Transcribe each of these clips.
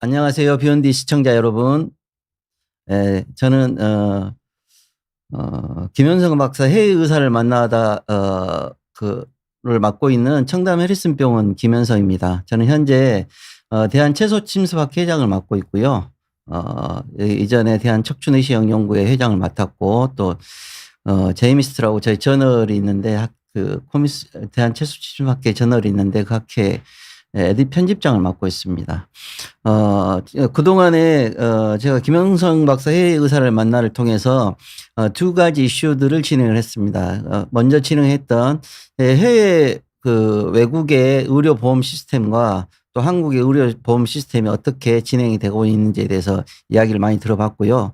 안녕하세요. 비욘디 시청자 여러분. 저는 김현성 박사 해외 의사를 만나다 그를 맡고 있는 청담 해리슨 병원 김현성입니다. 저는 현재 대한채소침습학회 회장을 맡고 있고요. 이전에 대한척추내시경 연구회 회장을 맡았고 또 제이미스트라고 저희 저널이 있는데 대한채소침습학회 저널이 있는데 그 학회 에디 편집장을 맡고 있습니다. 그동안에 제가 김영성 박사 해외 의사를 만나를 통해서 두 가지 이슈들을 진행을 했습니다. 먼저 진행했던 해외 외국의 의료 보험 시스템과 또 한국의 의료 보험 시스템이 어떻게 진행이 되고 있는지에 대해서 이야기를 많이 들어봤고요.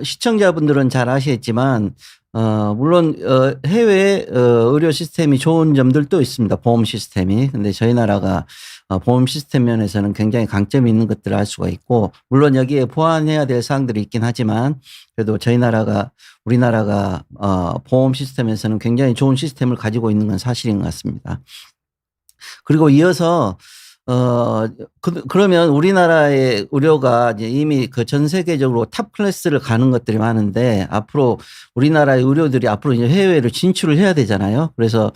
시청자분들은 잘 아시겠지만 물론 해외 의료 시스템이 좋은 점들도 있습니다. 보험 시스템이. 근데 저희 나라가 보험 시스템 면에서는 굉장히 강점이 있는 것들을 알 수가 있고, 물론 여기에 보완해야 될 사항들이 있긴 하지만 그래도 우리나라가 보험 시스템에서는 굉장히 좋은 시스템을 가지고 있는 건 사실인 것 같습니다. 그리고 이어서 그러면 우리나라의 의료가 이제 이미 전 세계적으로 탑 클래스를 가는 것들이 많은데, 앞으로 우리나라의 의료들이 앞으로 이제 해외로 진출을 해야 되잖아요. 그래서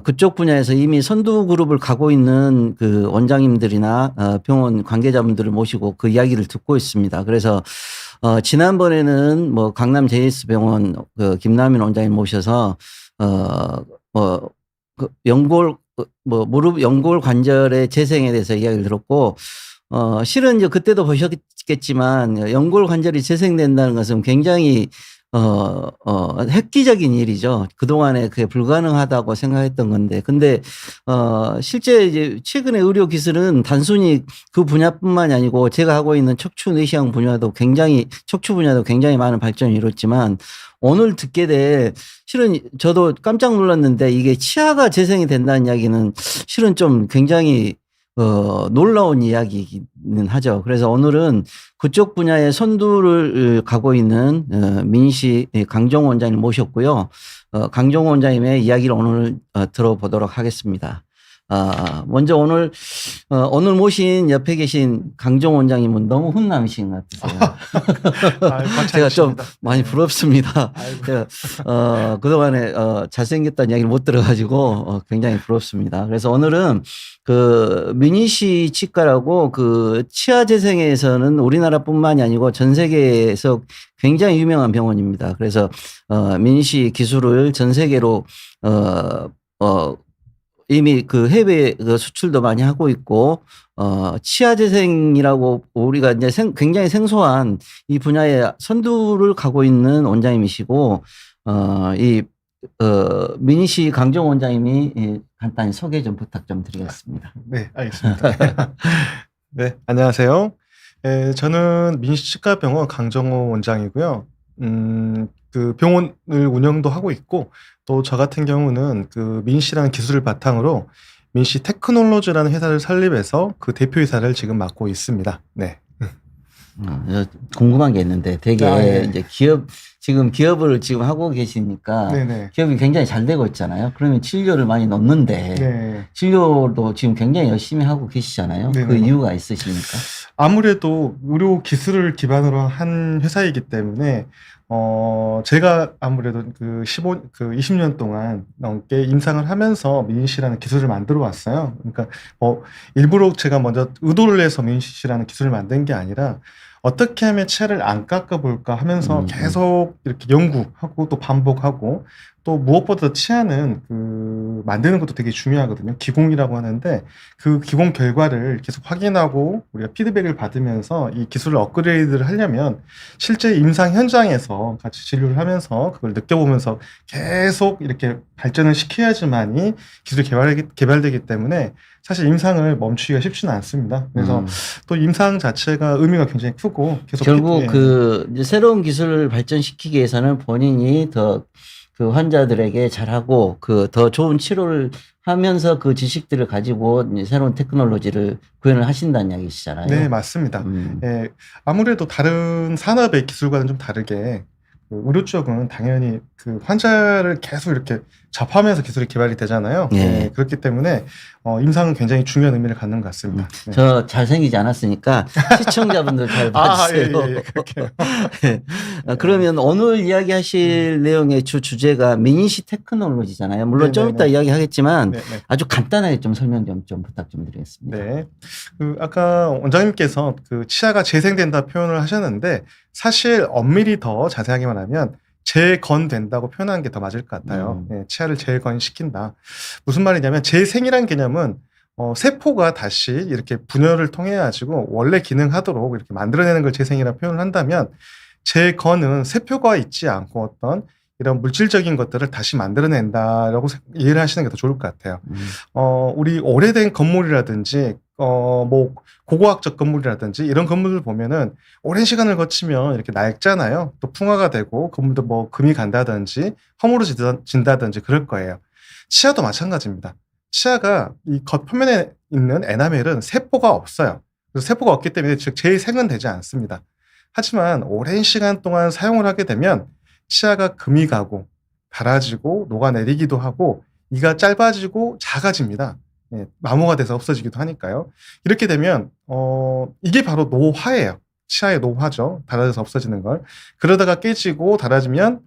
그쪽 분야에서 이미 선두 그룹을 가고 있는 그 원장님들이나 병원 관계자분들을 모시고 그 이야기를 듣고 있습니다. 그래서 지난번에는 강남 JS 병원 김남인 원장님 모셔서 무릎 연골 관절의 재생에 대해서 이야기를 들었고, 실은 이제 그때도 보셨겠지만 연골 관절이 재생된다는 것은 굉장히 획기적인 일이죠. 그동안에 그게 불가능하다고 생각했던 건데, 근데 실제 이제 최근에 의료 기술은 단순히 그 분야뿐만이 아니고 제가 하고 있는 척추 내시경 분야도 척추 분야도 굉장히 많은 발전을 이뤘지만, 오늘 듣게 될, 실은 저도 깜짝 놀랐는데, 이게 치아가 재생이 된다는 이야기는 실은 좀 굉장히 놀라운 이야기는 하죠. 그래서 오늘은 그쪽 분야의 선두를 가고 있는 민시 강정호 원장님 모셨고요. 강정호 원장님의 이야기를 오늘 들어보도록 하겠습니다. 먼저 오늘 모신 옆에 계신 강정호 원장님은 너무 훈남이신 것 같으세요. 제가 좀 많이 부럽습니다. 제가 그동안에 잘생겼다는 이야기를 못 들어가지고 굉장히 부럽습니다. 그래서 오늘은 미니시 치과라고 치아 재생에서는 우리나라뿐만이 아니고 전 세계에서 굉장히 유명한 병원입니다. 그래서 미니시 기술을 전 세계로 이미 해외 수출도 많이 하고 있고, 치아 재생이라고 우리가 이제 굉장히 생소한 이 분야의 선두를 가고 있는 원장님이시고, 미니시 강정 원장님이 간단히 소개 좀 부탁 좀 드리겠습니다. 네, 알겠습니다. 네, 안녕하세요. 저는 민시치과병원 강정호 원장이고요. 그 병원을 운영도 하고 있고, 또 저 같은 경우는 민시라는 기술을 바탕으로 민시 테크놀로지라는 회사를 설립해서 그 대표이사를 지금 맡고 있습니다. 네. 궁금한 게 있는데, 되게 이제 기업을 지금 하고 계시니까, 네네. 기업이 굉장히 잘 되고 있잖아요. 그러면 진료를 많이 넣는데, 네. 진료도 지금 굉장히 열심히 하고 계시잖아요. 네네. 그 이유가 있으십니까? 아무래도 의료 기술을 기반으로 한 회사이기 때문에 제가 아무래도 20년 동안 넘게 임상을 하면서 민시라는 기술을 만들어 왔어요. 그러니까 일부러 제가 먼저 의도를 해서 민시라는 기술을 만든 게 아니라, 어떻게 하면 치아를 안 깎아볼까 하면서 계속 이렇게 연구하고 또 반복하고, 또 무엇보다 치아는 만드는 것도 되게 중요하거든요. 기공이라고 하는데, 그 기공 결과를 계속 확인하고 우리가 피드백을 받으면서 이 기술을 업그레이드를 하려면 실제 임상 현장에서 같이 진료를 하면서 그걸 느껴보면서 계속 이렇게 발전을 시켜야지만이 기술이 개발되기 때문에 사실 임상을 멈추기가 쉽지는 않습니다. 그래서 또 임상 자체가 의미가 굉장히 크고, 계속 결국 이제 새로운 기술을 발전시키기 위해서는 본인이 더 환자들에게 잘하고 더 좋은 치료를 하면서 그 지식들을 가지고 이제 새로운 테크놀로지를 구현을 하신다는 이야기시잖아요. 네, 맞습니다. 아무래도 다른 산업의 기술과는 좀 다르게 그 의료 쪽은 당연히 그 환자를 계속 이렇게 접하면서 기술이 개발이 되잖아요. 예. 네, 그렇기 때문에 임상은 굉장히 중요한 의미를 갖는 것 같습니다. 네. 저 잘생기지 않았으니까 시청자분들 잘 봐주세요. 그렇게요. 네. 그러면 오늘 이야기하실 내용의 주제가 민시 테크놀로지잖아요. 물론 좀 이따 네네네. 이야기하겠지만 네, 네. 아주 간단하게 좀 설명 좀 부탁 좀 드리겠습니다. 네. 그 아까 원장님께서 그 치아가 재생된다 표현을 하셨는데 사실 엄밀히 더 자세하게 말하면 재건된다고 표현하는 게 더 맞을 것 같아요. 예, 치아를 재건시킨다. 무슨 말이냐면 재생이란 개념은 세포가 다시 이렇게 분열을 통해 가지고 원래 기능하도록 이렇게 만들어내는 걸 재생이라고 표현을 한다면 재건은 세포가 있지 않고 어떤 이런 물질적인 것들을 다시 만들어낸다라고 이해를 하시는 게 더 좋을 것 같아요. 우리 오래된 건물이라든지 뭐 고고학적 건물이라든지 이런 건물들 보면은 오랜 시간을 거치면 이렇게 낡잖아요. 또 풍화가 되고 건물도 뭐 금이 간다든지 허물어진다든지 그럴 거예요. 치아도 마찬가지입니다. 치아가 이 겉표면에 있는 에나멜은 세포가 없어요. 그래서 세포가 없기 때문에 즉 재생은 되지 않습니다. 하지만 오랜 시간 동안 사용을 하게 되면 치아가 금이 가고 닳아지고 녹아내리기도 하고 이가 짧아지고 작아집니다. 예, 마모가 돼서 없어지기도 하니까요. 이렇게 되면 이게 바로 노화예요. 치아의 노화죠. 닳아져서 없어지는 걸. 그러다가 깨지고 닳아지면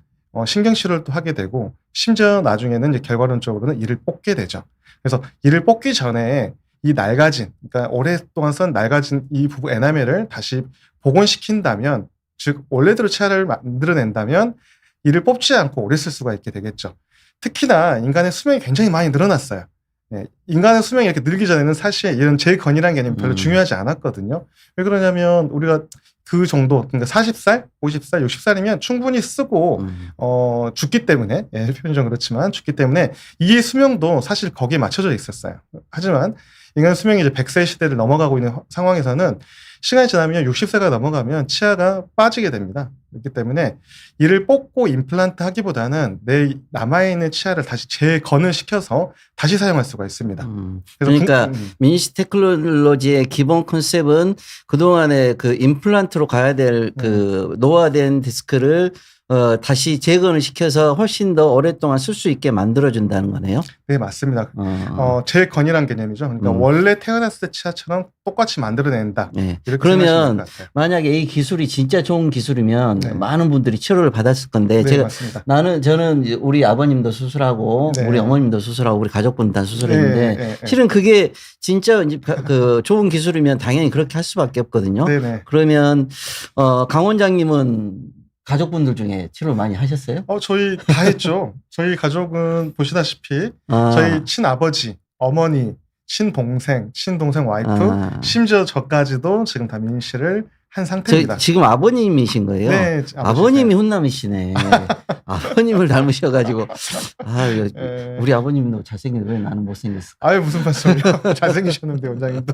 신경치료를 또 하게 되고 심지어 나중에는 이제 결과론적으로는 이를 뽑게 되죠. 그래서 이를 뽑기 전에 이 낡아진, 그러니까 오랫동안 쓴 낡아진 이 부분 에나멜을 다시 복원시킨다면, 즉 원래대로 치아를 만들어낸다면 이를 뽑지 않고 오래 쓸 수가 있게 되겠죠. 특히나 인간의 수명이 굉장히 많이 늘어났어요. 예, 인간의 수명이 이렇게 늘기 전에는 사실 이런 재건이라는 개념이 별로 중요하지 않았거든요. 왜 그러냐면 우리가 그 정도, 그러니까 40살, 50살, 60살이면 충분히 쓰고 죽기 때문에, 예, 표현이 좀 그렇지만 죽기 때문에 이 수명도 사실 거기에 맞춰져 있었어요. 하지만 인간 수명이 이제 100세 시대를 넘어가고 있는 상황에서는 시간이 지나면 60세가 넘어가면 치아가 빠지게 됩니다. 그렇기 때문에 이를 뽑고 임플란트 하기보다는 내 남아있는 치아를 다시 재건을 시켜서 다시 사용할 수가 있습니다. 그러니까 민시 테크놀로지의 기본 컨셉은 그동안에 그 임플란트로 가야 될 그 노화된 디스크를 다시 재건을 시켜서 훨씬 더 오랫동안 쓸 수 있게 만들어준다는 거네요. 네, 맞습니다. 재건이란 개념이죠. 그러니까 원래 태어났을 때 치아처럼 똑같이 만들어낸다. 네. 이렇게 그러면 만약에 이 기술이 진짜 좋은 기술이면 네. 많은 분들이 치료를 받았을 건데, 네, 제가 맞습니다. 저는 이제 우리 아버님도 수술하고 네. 우리 어머님도 수술하고 우리 가족분 다 수술했는데 네. 실은 그게 진짜 이제 그 좋은 기술이면 당연히 그렇게 할 수밖에 없거든요. 네. 그러면 강 원장님은 가족분들 중에 치료를 많이 하셨어요? 저희 다 했죠. 저희 가족은 보시다시피 저희 친아버지, 어머니, 친동생 와이프, 심지어 저까지도 지금 다 민시를 한 상태입니다. 지금 아버님이신 거예요? 네, 아버님이 훈남이시네. 아버님을 닮으셔가지고 우리 아버님도 잘생겼는데 왜 나는 못생겼어? 아유, 무슨 말씀이요? 잘생기셨는데 원장님도.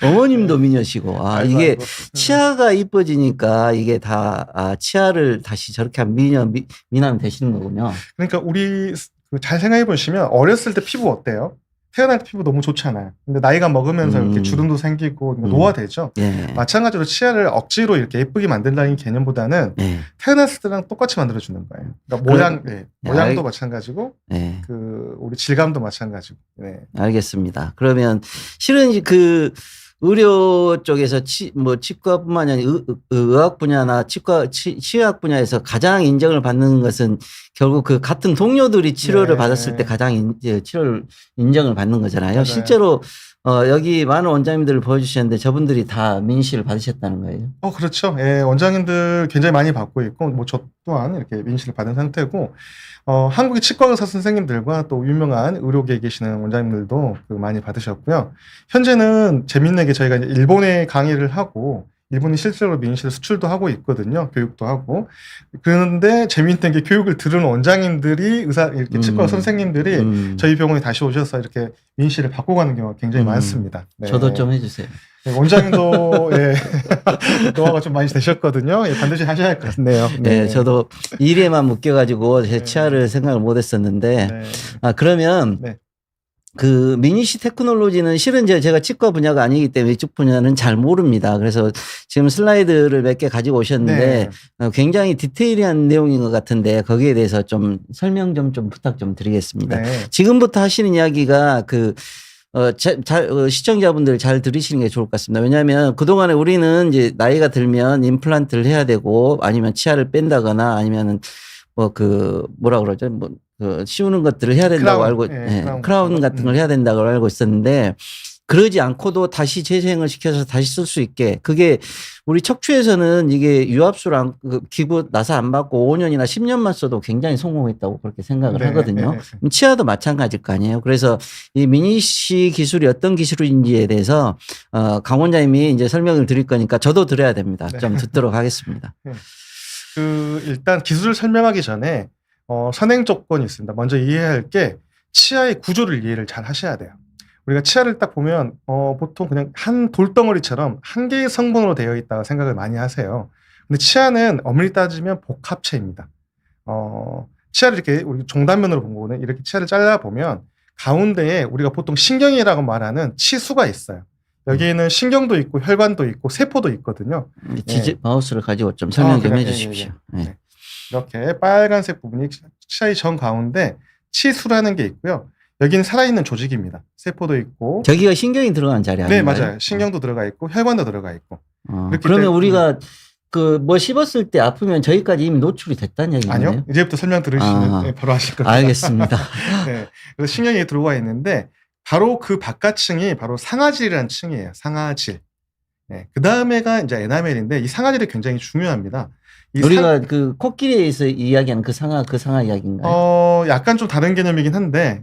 어머님도 미녀시고. 이게 아이고. 치아가 이뻐지니까 이게 다 치아를 다시 저렇게 한 미남 되시는 거군요. 그러니까 우리 잘 생각해 보시면 어렸을 때 피부 어때요? 태어날 때 피부 너무 좋잖아요. 근데 나이가 먹으면서 이렇게 주름도 생기고 노화되죠. 예. 마찬가지로 치아를 억지로 이렇게 예쁘게 만들라는 개념보다는 예. 태어났을 때랑 똑같이 만들어주는 거예요. 그러니까 모양도 마찬가지고, 예. 우리 질감도 마찬가지고. 네. 알겠습니다. 그러면 실은 그 의료 쪽에서 치과뿐만이 아니라 의학 분야나 치의학 분야에서 가장 인정을 받는 것은 결국 그 같은 동료들이 치료를 받았을 때 가장 치료를 인정을 받는 거잖아요. 맞아요. 실제로 여기 많은 원장님들을 보여주셨는데 저분들이 다 민시를 받으셨다는 거예요. 그렇죠. 예, 원장님들 굉장히 많이 받고 있고, 뭐 저 또한 이렇게 민시를 받은 상태고, 한국의 치과 의사 선생님들과 또 유명한 의료계에 계시는 원장님들도 많이 받으셨고요. 현재는 재밌는 게 저희가 이제 일본에 강의를 하고, 일본이 실제로 민시를 수출도 하고 있거든요. 교육도 하고. 그런데 재미있는 게 교육을 들은 원장님들이 이렇게 치과 선생님들이 저희 병원에 다시 오셔서 이렇게 민시를 받고 가는 경우가 굉장히 많습니다. 네. 저도 좀 해주세요. 네, 원장님도 노화가 좀 많이 되셨거든요. 반드시 하셔야 할 것 같네요. 네, 저도 일에만 묶여가지고 제 치아를 생각을 못했었는데, 그러면 그 미니시 테크놀로지는 실은 제가 치과 분야가 아니기 때문에 이쪽 분야는 잘 모릅니다. 그래서 지금 슬라이드를 몇 개 가지고 오셨는데 굉장히 디테일한 내용인 것 같은데 거기에 대해서 좀 설명 좀 부탁 좀 드리겠습니다. 네. 지금부터 하시는 이야기가 시청자분들 잘 들으시는 게 좋을 것 같습니다. 왜냐하면 그동안에 우리는 이제 나이가 들면 임플란트를 해야 되고 아니면 치아를 뺀다거나 아니면은 뭐라 그러죠? 씌우는 것들을 해야 된다고 크라운. 알고, 예, 크라운 같은 걸 해야 된다고 알고 있었는데 그러지 않고도 다시 재생을 시켜서 다시 쓸 수 있게 그게 우리 척추에서는 이게 유압수랑 기부 나사 안 받고 5년이나 10년만 써도 굉장히 성공했다고 그렇게 생각을 네, 하거든요. 네. 치아도 마찬가지일 거 아니에요. 그래서 이 미니시 기술이 어떤 기술인지에 대해서 강 원장님이 이제 설명을 드릴 거니까 저도 들어야 됩니다. 네. 좀 듣도록 하겠습니다. 일단 기술을 설명하기 전에 선행 조건이 있습니다. 먼저 이해해야 할 게 치아의 구조를 이해를 잘 하셔야 돼요. 우리가 치아를 딱 보면 보통 그냥 한 돌덩어리처럼 한 개의 성분으로 되어 있다고 생각을 많이 하세요. 근데 치아는 엄밀히 따지면 복합체입니다. 치아를 이렇게 우리 종단면으로 본 거는 이렇게 치아를 잘라 보면 가운데에 우리가 보통 신경이라고 말하는 치수가 있어요. 여기에는 신경도 있고 혈관도 있고 세포도 있거든요. 마우스를 가지고 좀 설명 좀 그래, 해주십시오. 네. 이렇게 빨간색 부분이 치아의 정 가운데 치수라는 게 있고요. 여기는 살아있는 조직입니다. 세포도 있고. 저기가 신경이 들어간 자리 아닌가요? 네, 맞아요. 신경도 들어가 있고 혈관도 들어가 있고. 그러면 우리가 씹었을 때 아프면 저기까지 이미 노출이 됐다는 얘기인가요? 아니요. 이제부터 설명 들으시면 바로 아실 겁니다. 알겠습니다. 네. 그래서 신경이 들어와 있는데 바로 그 바깥층이 바로 상아질이라는 층이에요. 상아질. 네. 그 다음에가 이제 에나멜인데 이 상아질이 굉장히 중요합니다. 우리가 코끼리에서 이야기하는 그 상아 이야기인가요? 약간 좀 다른 개념이긴 한데,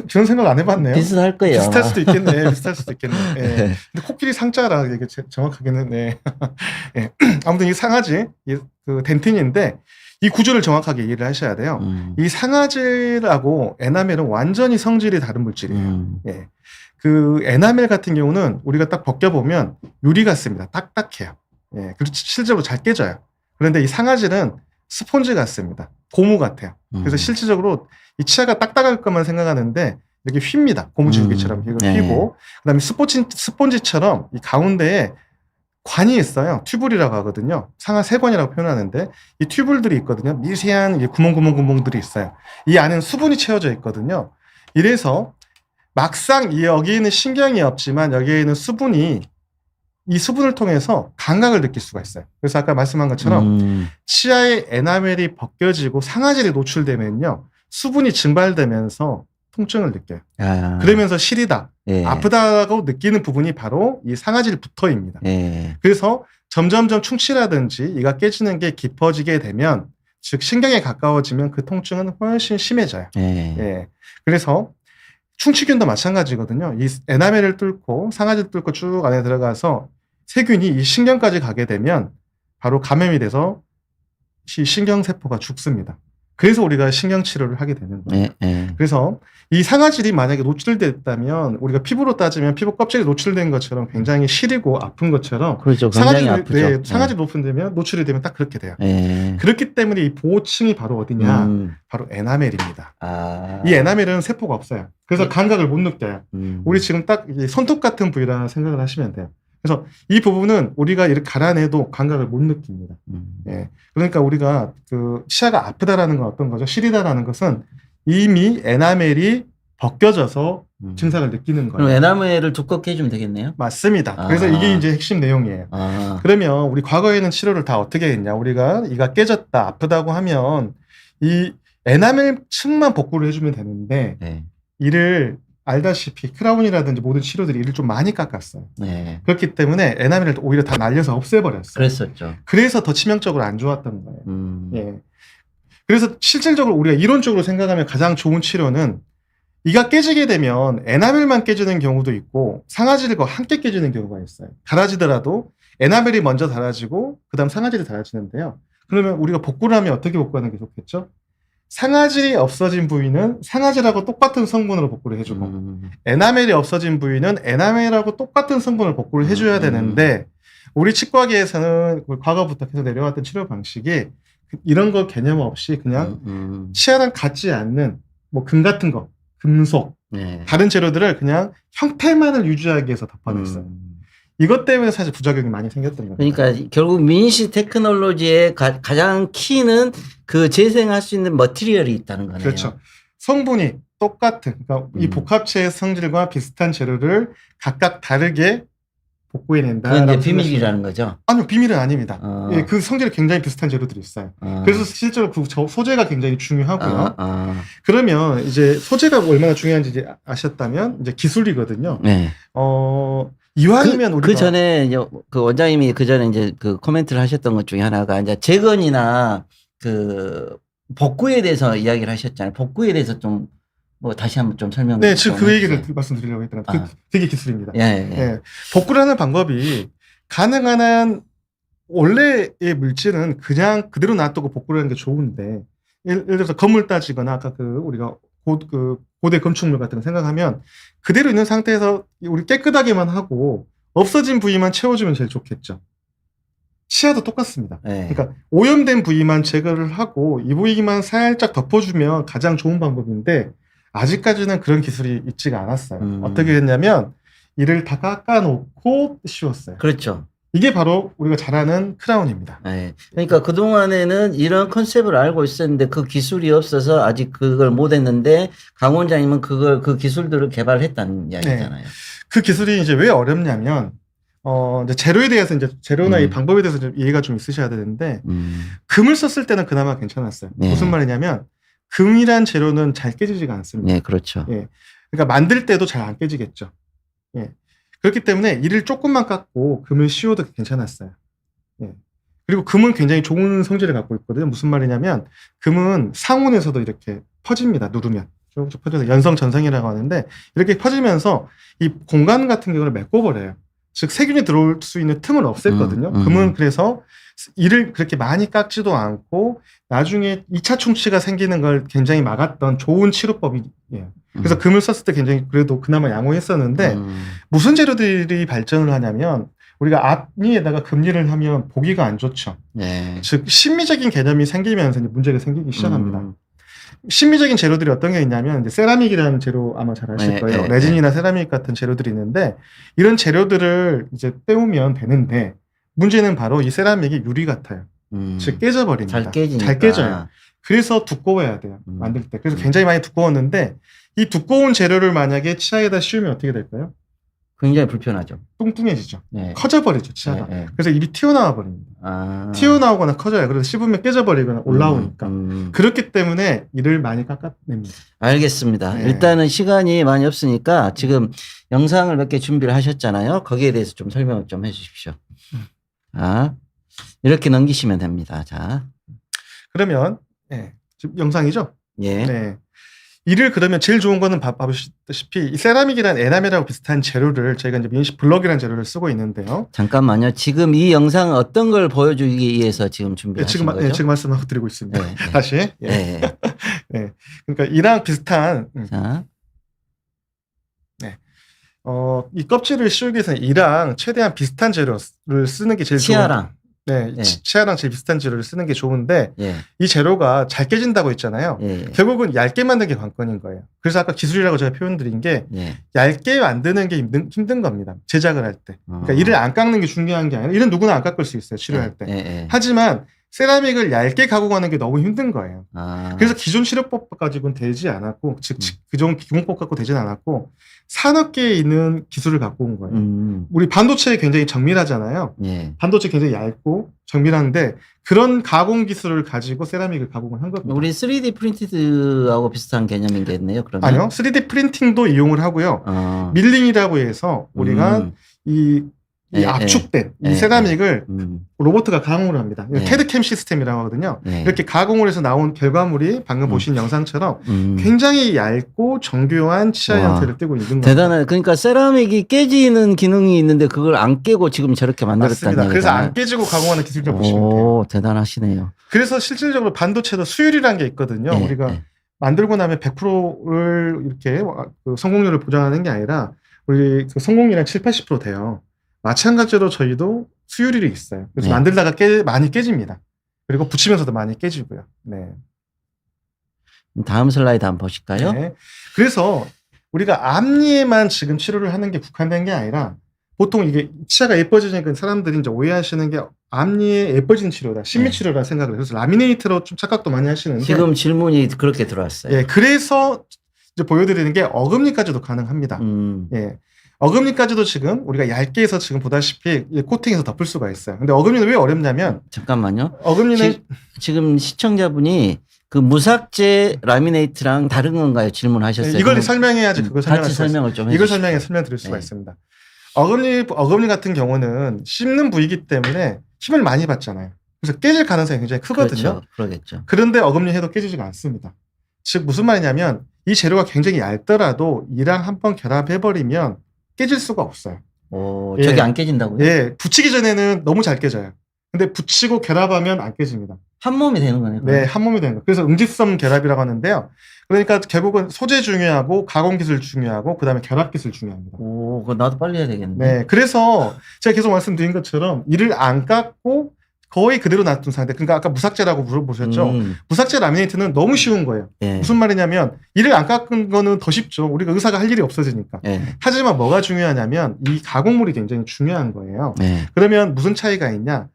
그런 생각 안 해봤네요. 비슷할 거예요. 비슷할 수도 있겠네. 비슷할 수도 있겠네. 근데 코끼리 상자라 이게 정확하게는, 예. 아무튼 이 상아질, 그 덴틴인데, 이 구조를 정확하게 이해를 하셔야 돼요. 이 상아질하고 에나멜은 완전히 성질이 다른 물질이에요. 예. 그 에나멜 같은 경우는 우리가 딱 벗겨보면 유리 같습니다. 딱딱해요. 예, 그리고 실제로 잘 깨져요. 그런데 이 상아질은 스폰지 같습니다. 고무 같아요. 그래서 실질적으로 이 치아가 딱딱할 것만 생각하는데 이렇게 휩니다. 고무줄기처럼 이걸 휘고, 그다음에 스폰지처럼 이 가운데에 관이 있어요. 튜블이라고 하거든요. 상하 세관이라고 표현하는데 이 튜블들이 있거든요. 미세한 구멍들이 있어요. 이 안에는 수분이 채워져 있거든요. 이래서 막상 여기에는 신경이 없지만 여기에는 이 수분을 통해서 감각을 느낄 수가 있어요. 그래서 아까 말씀한 것처럼 치아의 에나멜이 벗겨지고 상아질이 노출되면요. 수분이 증발되면서 통증을 느껴요. 그러면서 시리다, 아프다고 느끼는 부분이 바로 이 상아질 부터입니다. 그래서 점점점 충치라든지 이가 깨지는 게 깊어지게 되면, 즉 신경에 가까워지면 그 통증은 훨씬 심해져요. 그래서 충치균도 마찬가지거든요. 이 에나멜을 뚫고 상아질 뚫고 쭉 안에 들어가서 세균이 이 신경까지 가게 되면 바로 감염이 돼서 이 신경세포가 죽습니다. 그래서 우리가 신경치료를 하게 되는 거예요. 그래서 이 상아질이 만약에 노출됐다면 우리가 피부로 따지면 피부 껍질이 노출된 것처럼 굉장히 시리고 아픈 것처럼, 그렇죠. 굉장히 아프죠. 상아질 노출이 되면 딱 그렇게 돼요. 그렇기 때문에 이 보호층이 바로 어디냐? 바로 에나멜입니다. 이 에나멜은 세포가 없어요. 그래서 감각을 못 느껴요. 우리 지금 딱 손톱 같은 부위라 생각을 하시면 돼요. 그래서 이 부분은 우리가 이렇게 갈아내도 감각을 못 느낍니다. 그러니까 우리가 치아가 아프다라는 건 어떤 거죠? 시리다라는 것은 이미 에나멜이 벗겨져서 증상을 느끼는 거예요. 그럼 에나멜을 두껍게 해주면 되겠네요? 맞습니다. 그래서 이게 이제 핵심 내용이에요. 그러면 우리 과거에는 치료를 다 어떻게 했냐? 우리가 이가 깨졌다, 아프다고 하면 이 에나멜 층만 복구를 해주면 되는데 이를 알다시피 크라운이라든지 모든 치료들이 이를 좀 많이 깎았어요. 그렇기 때문에 에나멜을 오히려 다 날려서 없애버렸어요. 그랬었죠. 그래서 더 치명적으로 안 좋았던 거예요. 그래서 실질적으로 우리가 이론적으로 생각하면 가장 좋은 치료는 이가 깨지게 되면 에나멜만 깨지는 경우도 있고 상아질과 함께 깨지는 경우가 있어요. 달아지더라도 에나멜이 먼저 달아지고 그다음 상아질이 달아지는데요. 그러면 우리가 복구를 하면 어떻게 복구하는 게 좋겠죠? 상아질이 없어진 부위는 상아질하고 똑같은 성분으로 복구를 해주고 에나멜이 없어진 부위는 에나멜하고 똑같은 성분을 복구를 해줘야 되는데 우리 치과계에서는 과거부터 계속 내려왔던 치료 방식이 이런 거 개념 없이 그냥 치아랑 같지 않는 뭐 금 같은 거, 금속, 네. 다른 재료들을 그냥 형태만을 유지하기 위해서 덮어냈어요. 이것 때문에 사실 부작용이 많이 생겼던 겁니다. 그러니까 결국 민시 테크놀로지의 가장 키는 그 재생할 수 있는 머티리얼이 있다는 거네요. 그렇죠. 성분이 똑같은, 그러니까 이 복합체의 성질과 비슷한 재료를 각각 다르게 복구해낸다. 그건 이제 비밀이라는 거죠. 아니요, 비밀은 아닙니다. 예, 그 성질이 굉장히 비슷한 재료들이 있어요. 그래서 실제로 그 소재가 굉장히 중요하고요. 그러면 이제 소재가 얼마나 중요한지 이제 아셨다면 이제 기술이거든요. 네. 이왕이면 우리가 그 전에 이제 그 원장님이 그 전에 이제 그 코멘트를 하셨던 것 중에 하나가 이제 재건이나 그 복구에 대해서 이야기를 하셨잖아요. 복구에 대해서 좀 뭐 다시 한번 좀 설명. 네, 지금 그 얘기를 말씀드리려고 했던 것 같아요. 그게 기술입니다. 예. 복구라는 방법이 가능한 한 원래의 물질은 그냥 그대로 놔두고 복구를 하는 게 좋은데, 예를 들어서 검을 따지거나 아까 그 우리가 고대 건축물 같은 거 생각하면 그대로 있는 상태에서 우리 깨끗하게만 하고 없어진 부위만 채워주면 제일 좋겠죠. 치아도 똑같습니다. 네. 그러니까 오염된 부위만 제거를 하고 이 부위만 살짝 덮어주면 가장 좋은 방법인데 아직까지는 그런 기술이 있지가 않았어요. 어떻게 했냐면 이를 다 깎아놓고 씌웠어요. 그렇죠. 이게 바로 우리가 잘 아는 크라운입니다. 네. 그러니까 그동안에는 이런 컨셉을 알고 있었는데 그 기술이 없어서 아직 그걸 못 했는데 강 원장님은 그 기술들을 개발했다는 이야기잖아요. 네. 그 기술이 이제 왜 어렵냐면 이제 재료에 대해서 이제 재료나 이 방법에 대해서 좀 이해가 좀 있으셔야 되는데 금을 썼을 때는 그나마 괜찮았어요. 네. 무슨 말이냐면 금이란 재료는 잘 깨지지가 않습니다. 네, 그렇죠. 예. 그러니까 만들 때도 잘 안 깨지겠죠. 예. 그렇기 때문에 이를 조금만 깎고 금을 씌워도 괜찮았어요. 예. 그리고 금은 굉장히 좋은 성질을 갖고 있거든요. 무슨 말이냐면 금은 상온에서도 이렇게 퍼집니다. 누르면 쭉쭉 퍼져서 연성전성이라고 하는데 이렇게 퍼지면서 이 공간 같은 경우를 메꿔버려요. 즉 세균이 들어올 수 있는 틈을 없앴거든요. 금은 그래서 이를 그렇게 많이 깎지도 않고 나중에 2차 충치가 생기는 걸 굉장히 막았던 좋은 치료법이에요. 그래서 금을 썼을 때 굉장히 그래도 그나마 양호했었는데 무슨 재료들이 발전을 하냐면 우리가 앞니에다가 금리를 하면 보기가 안 좋죠. 네. 즉 심미적인 개념이 생기면서 이제 문제가 생기기 시작합니다. 심미적인 재료들이 어떤 게 있냐면 이제 세라믹이라는 재료 아마 잘 아실 거예요. 레진이나 세라믹 같은 재료들이 있는데 이런 재료들을 이제 때우면 되는데 문제는 바로 이 세라믹이 유리 같아요. 즉 깨져버립니다. 잘 깨지니까. 잘 깨져요. 그래서 두꺼워야 돼요. 만들 때. 그래서 굉장히 많이 두꺼웠는데 이 두꺼운 재료를 만약에 치아에다 씌우면 어떻게 될까요? 굉장히 불편하죠. 뚱뚱해지죠. 네. 커져버리죠, 치아가. 네. 그래서 입이 튀어나와 버립니다. 튀어나오거나 커져요. 그래서 씹으면 깨져버리거나 올라오니까. 그렇기 때문에 이를 많이 깎아냅니다. 알겠습니다. 네. 일단은 시간이 많이 없으니까 지금 영상을 몇 개 준비를 하셨잖아요. 거기에 대해서 좀 설명을 좀 해주십시오. 자, 이렇게 넘기시면 됩니다. 자, 그러면 지금 영상이죠? 예. 네. 이를 그러면 제일 좋은 거는 봐보시다시피 이 세라믹이란 에나멜하고 비슷한 재료를 저희가 이제 민시 블럭이라는 재료를 쓰고 있는데요. 잠깐만요. 지금 이 영상은 어떤 걸 보여주기 위해서 지금 준비하신 거죠? 지금 말씀하고 드리고 있습니다. 네, 네. 다시. 네. 네. 그러니까 이랑 비슷한 자, 이 껍질을 씌우기 위해서는 이랑 최대한 비슷한 재료를 쓰는 게 제일 치아랑. 네, 치아랑 제일 비슷한 재료를 쓰는 게 좋은데 예. 이 재료가 잘 깨진다고 했잖아요. 예. 결국은 얇게 만드는 게 관건인 거예요. 그래서 아까 기술이라고 제가 표현드린 게 예. 얇게 만드는 게 힘든 겁니다. 제작을 할 때. 그러니까 이를 안 깎는 게 중요한 게 아니라 이는 누구나 안 깎을 수 있어요. 치료할 때. 예. 하지만 세라믹을 얇게 가공하는 게 너무 힘든 거예요. 아. 그래서 기존 치료법 가지고는 되지 않았고 즉 그전 기공법 갖고 되지는 않았고 산업계에 있는 기술을 갖고 온 거예요. 우리 반도체 굉장히 정밀하잖아요. 예. 반도체 굉장히 얇고 정밀한데 그런 가공 기술을 가지고 세라믹을 가공을 한 겁니다. 우리 3D 프린티드하고 비슷한 개념이겠네요. 그러면 아니요. 3D 프린팅도 이용을 하고요. 밀링이라고 해서 우리가 이 압축된 이 세라믹을 로봇가 가공을 합니다. 캐드캠 시스템이라고 하거든요. 이렇게 가공을 해서 나온 결과물이 방금 보신 영상처럼 굉장히 얇고 정교한 치아 형태를 띠고 있는 겁니다. 대단해. 그러니까 세라믹이 깨지는 기능이 있는데 그걸 안 깨고 지금 저렇게 만들었다는 얘기잖아요. 그래서 안 깨지고 가공하는 기술이라고 보시면 돼요. 오, 대단하시네요. 그래서 실질적으로 반도체도 수율이라는 게 있거든요. 우리가 만들고 나면 100%를 이렇게 성공률을 보장하는 게 아니라 우리 그 성공률이 한 7, 80% 돼요. 마찬가지로 저희도 수율이 있어요. 그래서 만들다가 많이 깨집니다. 그리고 붙이면서도 많이 깨지고요. 네. 다음 슬라이드 한번 보실까요? 네. 그래서 우리가 앞니에만 지금 치료를 하는 게 국한된 게 아니라 보통 이게 치아가 예뻐지니까 사람들이 이제 오해하시는 게 앞니에 예뻐진 치료다, 심미 네. 치료라 생각을 해서 라미네이트로 좀 착각도 많이 하시는데 지금 질문이 그렇게 들어왔어요. 예, 그래서 이제 보여드리는 게 어금니까지도 가능합니다. 예. 어금니까지도 지금 우리가 얇게 해서 지금 보다시피 코팅해서 덮을 수가 있어요. 근데 어금니는 왜 어렵냐면 잠깐만요. 어금니는 지금 시청자분이 그 무삭제 라미네이트랑 다른 건가요? 질문하셨어요. 네, 이걸 설명해야지 그걸 설명할 같이 수가 설명을 있어요. 좀 이걸 해주십시오. 설명드릴 수가 네. 있습니다. 어금니 같은 경우는 씹는 부위이기 때문에 힘을 많이 받잖아요. 그래서 깨질 가능성이 굉장히 크거든요. 그렇죠. 그러겠죠. 그런데 어금니 해도 깨지지가 않습니다. 즉 무슨 말이냐면 이 재료가 굉장히 얇더라도 이랑 한번 결합해버리면 깨질 수가 없어요. 오, 예. 저게 안 깨진다고요? 예, 붙이기 전에는 너무 잘 깨져요. 근데 붙이고 결합하면 안 깨집니다. 한 몸이 되는 거네요. 네, 한 몸이 되는 거예요. 그래서 응집성 결합이라고 하는데요. 그러니까 결국은 소재 중요하고 가공 기술 중요하고 그다음에 결합 기술 중요합니다. 오, 그거 나도 빨리 해야 되겠네. 네, 그래서 제가 계속 말씀드린 것처럼 이를 안 깎고 거의 그대로 놔둔 상태. 그러니까 아까 무삭제라고 물어보셨죠. 무삭제 라미네이트는 너무 쉬운 거예요. 예. 무슨 말이냐면 이를 안 깎은 거는 더 쉽죠. 우리가 의사가 할 일이 없어지니까. 예. 하지만 뭐가 중요하냐면 이 가공물이 굉장히 중요한 거예요. 예. 그러면 무슨 차이가 있냐?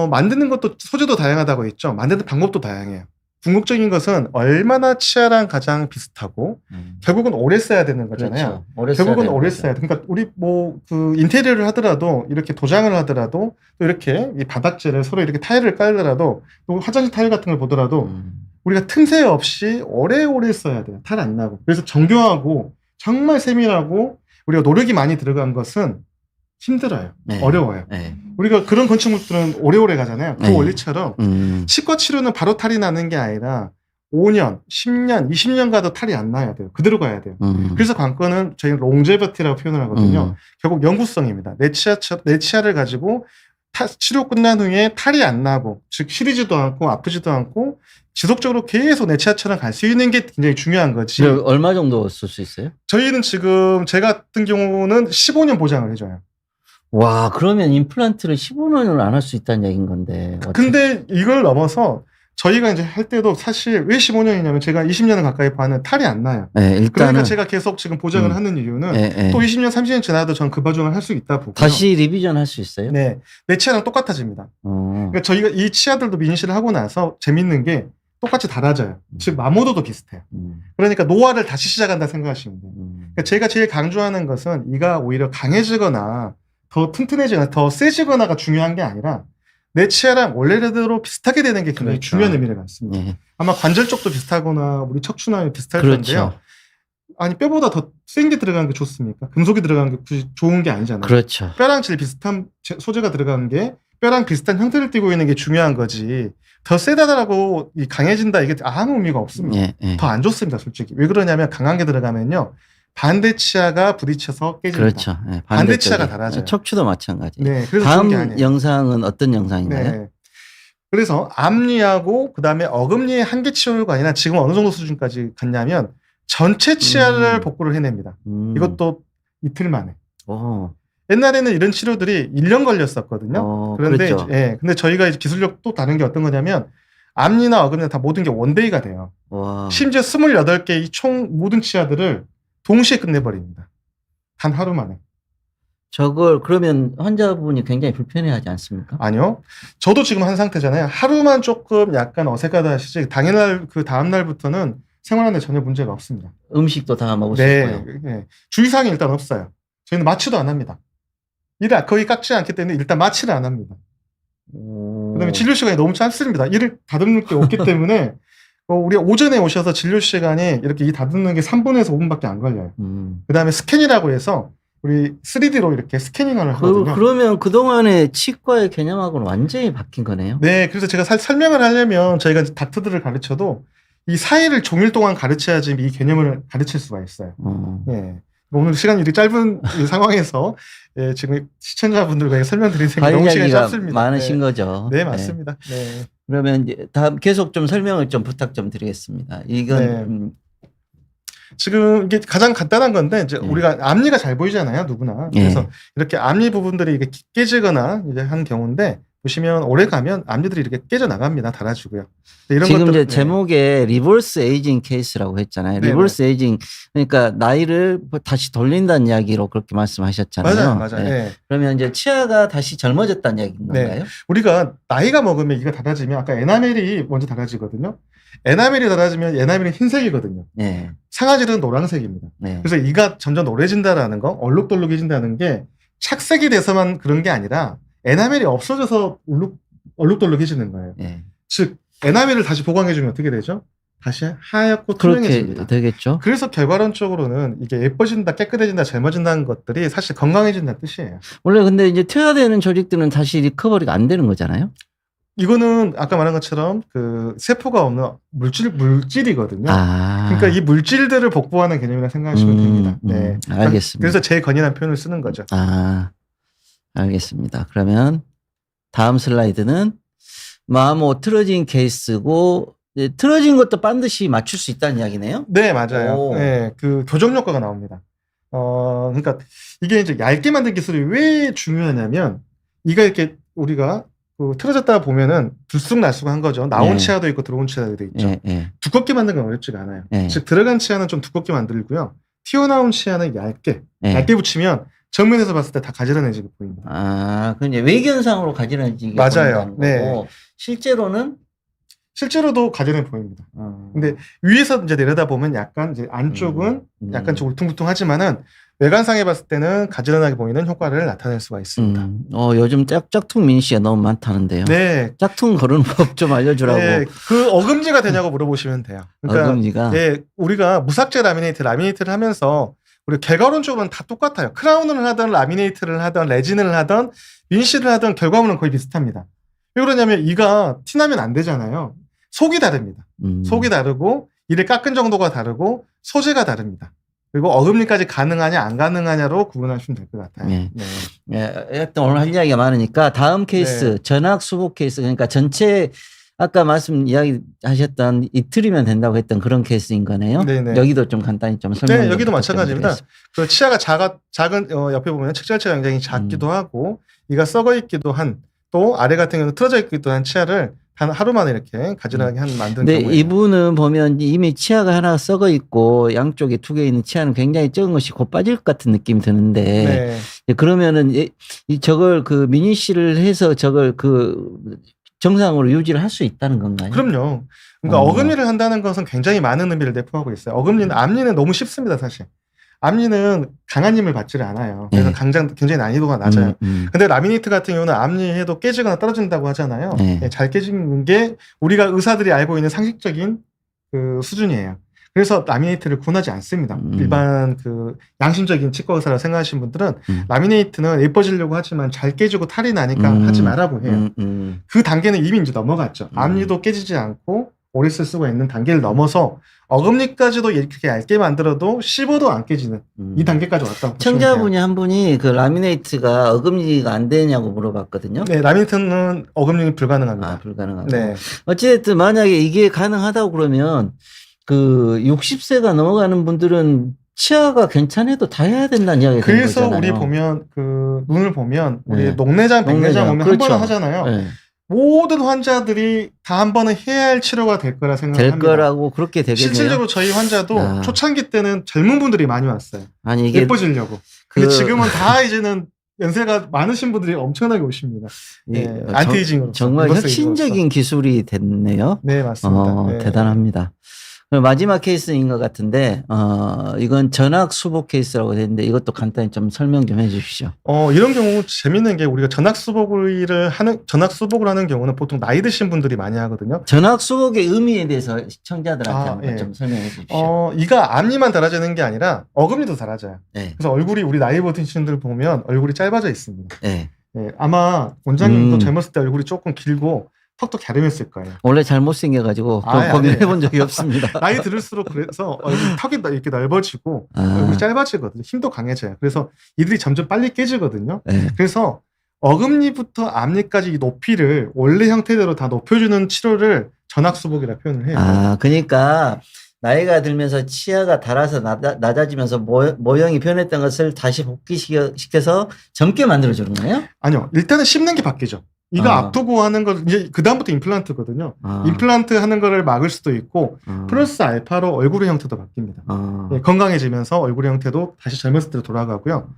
만드는 것도 소재도 다양하다고 했죠. 만드는 방법도 다양해요. 궁극적인 것은 얼마나 치아랑 가장 비슷하고 결국은 오래 써야 되는 거잖아요. 그렇죠. 오래 결국은 써야 오래 되는 써야 돼. 그러니까 우리 뭐 그 인테리어를 하더라도 이렇게 도장을 하더라도 또 이렇게 이 바닥재를 서로 이렇게 타일을 깔더라도 또 화장실 타일 같은 걸 보더라도 우리가 틈새 없이 오래오래 써야 돼요. 탈 안 나고. 그래서 정교하고 정말 세밀하고 우리가 노력이 많이 들어간 것은 힘들어요. 네. 어려워요. 네. 우리가 그런 건축물들은 오래오래 가잖아요. 그 네. 원리처럼 치과 치료는 바로 탈이 나는 게 아니라 5년, 10년, 20년 가도 탈이 안 나야 돼요. 그대로 가야 돼요. 그래서 관건은 저희는 롱제버티라고 표현을 하거든요. 결국 영구성입니다. 내 치아를 가지고 치료 끝난 후에 탈이 안 나고, 즉 시리지도 않고 아프지도 않고 지속적으로 계속 내 치아처럼 갈 수 있는 게 굉장히 중요한 거지. 얼마 정도 쓸 수 있어요? 저희는 지금 제 같은 경우는 15년 보장을 해줘요. 와, 그러면 임플란트를 15년을 안 할 수 있다는 얘기인 건데. 근데 이걸 넘어서 저희가 이제 할 때도 사실 왜 15년이냐면 제가 20년을 가까이 봐는 탈이 안 나요. 네, 일단은 그러니까 제가 계속 지금 보장을 하는 이유는 또 20년, 30년 지나도 전 그 보장을 할 수 있다 보고요. 다시 리비전 할 수 있어요? 네, 내 치아랑 똑같아집니다. 그러니까 저희가 이 치아들도 민실을 하고 나서 재밌는 게 똑같이 달아져요. 즉 마모도도 비슷해요. 그러니까 노화를 다시 시작한다 생각하시면 돼요. 그러니까 제가 제일 강조하는 것은 이가 오히려 강해지거나 더 튼튼해지거나 더 세지거나가 중요한 게 아니라 내 치아랑 원래대로 비슷하게 되는 게 굉장히 그렇죠. 중요한 의미를 갖습니다. 네. 아마 관절 쪽도 비슷하거나 우리 척추나 비슷할 그렇죠. 텐데요. 아니 뼈보다 더 센 게 들어간 게 좋습니까? 금속이 들어간 게 굳이 좋은 게 아니잖아요. 그렇죠. 뼈랑 제일 비슷한 소재가 들어간 게 뼈랑 비슷한 형태를 띠고 있는 게 중요한 거지. 더 세다라고 강해진다 이게 아무 의미가 없습니다. 예, 예. 더 안 좋습니다, 솔직히. 왜 그러냐면 강한 게 들어가면요. 반대 치아가 부딪혀서 깨집니다. 그렇죠. 네, 반대 치아가 달아져요. 척추도 마찬가지. 네, 그래서 좋은 게 다음 아니에요. 영상은 어떤 영상인가요? 네. 그래서 앞니하고 그다음에 어금니의 한계 치료가 아니라 지금 어느 정도 수준까지 갔냐면 전체 치아를 복구를 해냅니다. 이것도 이틀 만에. 오. 옛날에는 이런 치료들이 1년 걸렸었거든요. 그런데 그렇죠. 예, 근데 저희가 이제 기술력 또 다른 게 어떤 거냐면 앞니나 어금니나 다 모든 게 원데이가 돼요. 와. 심지어 28개의 총 모든 치아들을 동시에 끝내버립니다. 단 하루 만에. 저걸 그러면 환자분이 굉장히 불편해하지 않습니까? 아니요. 저도 지금 한 상태잖아요. 하루만 조금 약간 어색하다 하시지 당일날 그 다음 날부터는 생활하는데 전혀 문제가 없습니다. 음식도 다 먹을 수 네, 있고요. 네. 주의사항이 일단 없어요. 저희는 마취도 안 합니다. 이를 거의 깎지 않기 때문에 일단 마취를 안 합니다. 그다음에 진료 시간이 너무 짧습니다. 이를 다듬는 게 없기 때문에 우리 오전에 오셔서 진료 시간이 이렇게 이 다듬는 게 3분에서 5분밖에 안 걸려요. 그다음에 스캔이라고 해서 우리 3D로 이렇게 스캐닝을 하거든요. 그러면 그동안의 치과의 개념하고는 완전히 바뀐 거네요. 네, 그래서 제가 설명을 하려면 저희가 닥터들을 가르쳐도 이 사이를 종일 동안 가르쳐야지 이 개념을 가르칠 수가 있어요. 네. 오늘 시간이 이렇게 짧은 이 상황에서 예, 지금 시청자분들과 설명드린 생각이 너무 시간이 짧습니다. 많으신 거죠. 네, 맞습니다. 네. 그러면 이제 다음 계속 좀 설명을 좀 부탁 좀 드리겠습니다. 이건 지금 이게 가장 간단한 건데 이제 우리가 앞니가 잘 보이잖아요, 누구나. 그래서 이렇게 앞니 부분들이 이게 깨지거나 이제 한 경우인데 보시면 오래 가면 앞니들이 이렇게 깨져 나갑니다. 닳아지고요. 이런 지금 것들, 이제 제목에 리버스 에이징 케이스라고 했잖아요. 네네. 리버스 에이징 그러니까 나이를 다시 돌린다는 이야기로 그렇게 말씀하셨잖아요. 맞아요. 네. 네. 그러면 이제 치아가 다시 젊어졌다는 이야기인 네. 건가요? 우리가 나이가 먹으면 이가 닳아지면 아까 에나멜이 먼저 닳아지거든요. 에나멜이 닳아지면 에나멜은 흰색이거든요. 네. 상아질은 노란색입니다. 네. 그래서 이가 점점 노래진다라는 거, 얼룩덜룩해진다는 게 착색이 돼서만 그런 게 아니라 에나멜이 없어져서 얼룩덜룩해지는 거예요. 네. 즉 에나멜을 다시 보강해주면 어떻게 되죠? 다시 하얗고 그렇게 투명해집니다. 되겠죠. 그래서 결과론적으로는 이게 예뻐진다, 깨끗해진다, 젊어진다는 것들이 사실 건강해진다는 뜻이에요. 원래 근데 이제 퇴화되는 조직들은 다시 리커버리가 안 되는 거잖아요. 이거는 아까 말한 것처럼 그 세포가 없는 물질이거든요. 아. 그러니까 이 물질들을 복구하는 개념이라 생각하시면 됩니다. 네. 알겠습니다. 그래서 제일 건전한 표현을 쓰는 거죠. 아, 알겠습니다. 그러면 다음 슬라이드는 뭐 틀어진 케이스고 틀어진 것도 반드시 맞출 수 있다는 이야기네요. 네, 맞아요. 오. 네, 그 교정 효과가 나옵니다. 그러니까 이게 이제 얇게 만든 기술이 왜 중요하냐면 이가 이렇게 우리가 그 틀어졌다 보면은 들쑥날쑥한 거죠. 나온 네. 치아도 있고 들어온 치아도 있죠. 예, 예. 두껍게 만든 건 어렵지가 않아요. 네. 즉 들어간 치아는 좀 두껍게 만들고요. 튀어나온 치아는 얇게 예. 붙이면 정면에서 봤을 때 다 가지런해지게 보입니다. 아, 그 이제 외견상으로 가지런해지게 맞아요. 보인다는 거고 실제로는 실제로도 가지런해 보입니다. 근데 위에서 이제 내려다 보면 약간 이제 안쪽은 약간 좀 울퉁불퉁하지만은 외관상에 봤을 때는 가지런하게 보이는 효과를 나타낼 수가 있습니다. 요즘 짝퉁 민씨가 너무 많다는데요. 네. 짝퉁 거르는 법 좀 알려주라고. 네, 그 어금니가 되냐고 물어보시면 돼요. 그러니까 어금니가. 예, 우리가 무삭제 라미네이트를 하면서 우리 결과론적으로는 다 똑같아요. 크라운을 하던 라미네이트를 하던 레진을 하던 민씨를 하던 결과물은 거의 비슷합니다. 왜 그러냐면 이가 티나면 안 되잖아요. 속이 다릅니다. 속이 다르고 이를 깎은 정도가 다르고 소재가 다릅니다. 그리고 어금니까지 가능하냐 안 가능하냐로 구분하시면 될 것 같아요. 네. 네. 예, 일단 오늘 할 이야기가 많으니까 다음 케이스 네. 전학 수복 케이스 그러니까 전체 아까 이야기하셨던 이틀이면 된다고 했던 그런 케이스인 거네요. 네네. 여기도 좀 간단히 좀 설명. 네, 여기도 마찬가지입니다. 그 치아가 작은 옆에 보면 책잘치가 굉장히 작기도 하고 이가 썩어 있기도 한 또 아래 같은 경우는 틀어져 있기도 한 치아를 단 하루 만에 이렇게 가지런하게 만든 근데 경우예요. 이분은 보면 이미 치아가 하나 썩어 있고 양쪽에 두 개 있는 치아는 굉장히 적은 것이 곧 빠질 것 같은 느낌이 드는데 네. 그러면은 저걸 그 미니 씨를 해서 저걸 그 정상으로 유지를 할 수 있다는 건가요? 그럼요. 그러니까 어금니를 한다는 것은 굉장히 많은 의미를 내포하고 있어요. 앞니는 너무 쉽습니다, 사실. 앞니는 강한 힘을 받지를 않아요. 그래서 굉장히 난이도가 낮아요. 근데 라미네이트 같은 경우는 앞니 해도 깨지거나 떨어진다고 하잖아요. 네, 잘 깨지는 게 우리가 의사들이 알고 있는 상식적인 그 수준이에요. 그래서 라미네이트를 권하지 않습니다. 일반 그 양심적인 치과 의사라고 생각하시는 분들은 라미네이트는 예뻐지려고 하지만 잘 깨지고 탈이 나니까 하지 말라고 해요. 그 단계는 이미 이제 넘어갔죠. 앞니도 깨지지 않고 오래 쓸 수가 있는 단계를 넘어서 어금니까지도 이렇게 얇게 만들어도 씹어도 안 깨지는 이 단계까지 왔다고 보시면 돼요. 청자분이 한 분이 그 라미네이트가 어금니가 안 되냐고 물어봤거든요. 네, 라미네이트는 어금니 불가능합니다. 아, 불가능하고. 네. 어찌됐든 만약에 이게 가능하다고 그러면 그 60세가 넘어가는 분들은 치아가 괜찮아도 다 해야 된다는 이야기가 되는 그래서 거잖아요. 우리 보면 그 눈을 보면 우리 네. 녹내장, 백내장 오면 그렇죠. 한 번은 하잖아요. 네. 모든 환자들이 다 한 번은 해야 할 치료가 될 거라 생각합니다. 될 거라고 그렇게 되겠네요. 실질적으로 저희 환자도 야. 초창기 때는 젊은 분들이 많이 왔어요. 아니 이게 예뻐지려고. 근데 지금은 다 이제는 연세가 많으신 분들이 엄청나게 오십니다. 네, 안티에이징으로. 정말 혁신적인 기술이 됐네요. 네, 맞습니다. 네. 대단합니다. 마지막 케이스인 것 같은데 이건 전학 수복 케이스라고 되어 있는데 이것도 간단히 좀 설명 좀 해주시죠. 이런 경우 재밌는 게 우리가 전학 수복을 하는 경우는 보통 나이 드신 분들이 많이 하거든요. 전학 수복의 의미에 대해서 시청자들한테 한번 예. 좀 설명해 주십시오. 이가 앞니만 달아지는 게 아니라 어금니도 달아져요. 네. 그래서 얼굴이 우리 나이 드신 분들 보면 얼굴이 짧아져 있습니다. 네. 네, 아마 원장님도 젊었을 때 얼굴이 조금 길고 턱도 갸름했을 거예요. 원래 잘못 생겨가지고 고민해 본 적이 없습니다. 나이 들을수록 그래서 턱이 이렇게 넓어지고 얼굴이 짧아지거든요. 힘도 강해져요. 그래서 이들이 점점 빨리 깨지거든요. 네. 그래서 어금니부터 앞니까지 이 높이를 원래 형태대로 다 높여주는 치료를 전학수복이라 표현을 해요. 그러니까 나이가 들면서 치아가 닳아서 낮아지면서 모형이 변했던 것을 다시 복귀시켜서 젊게 만들어주는 거예요? 아니요. 일단은 씹는 게 바뀌죠. 이가 아. 아프고 하는 걸 이제 그다음부터 임플란트거든요. 아. 임플란트 하는 거를 막을 수도 있고 아. 플러스 알파로 얼굴의 형태도 바뀝니다. 아. 예, 건강해지면서 얼굴의 형태도 다시 젊었을 때로 돌아가고요.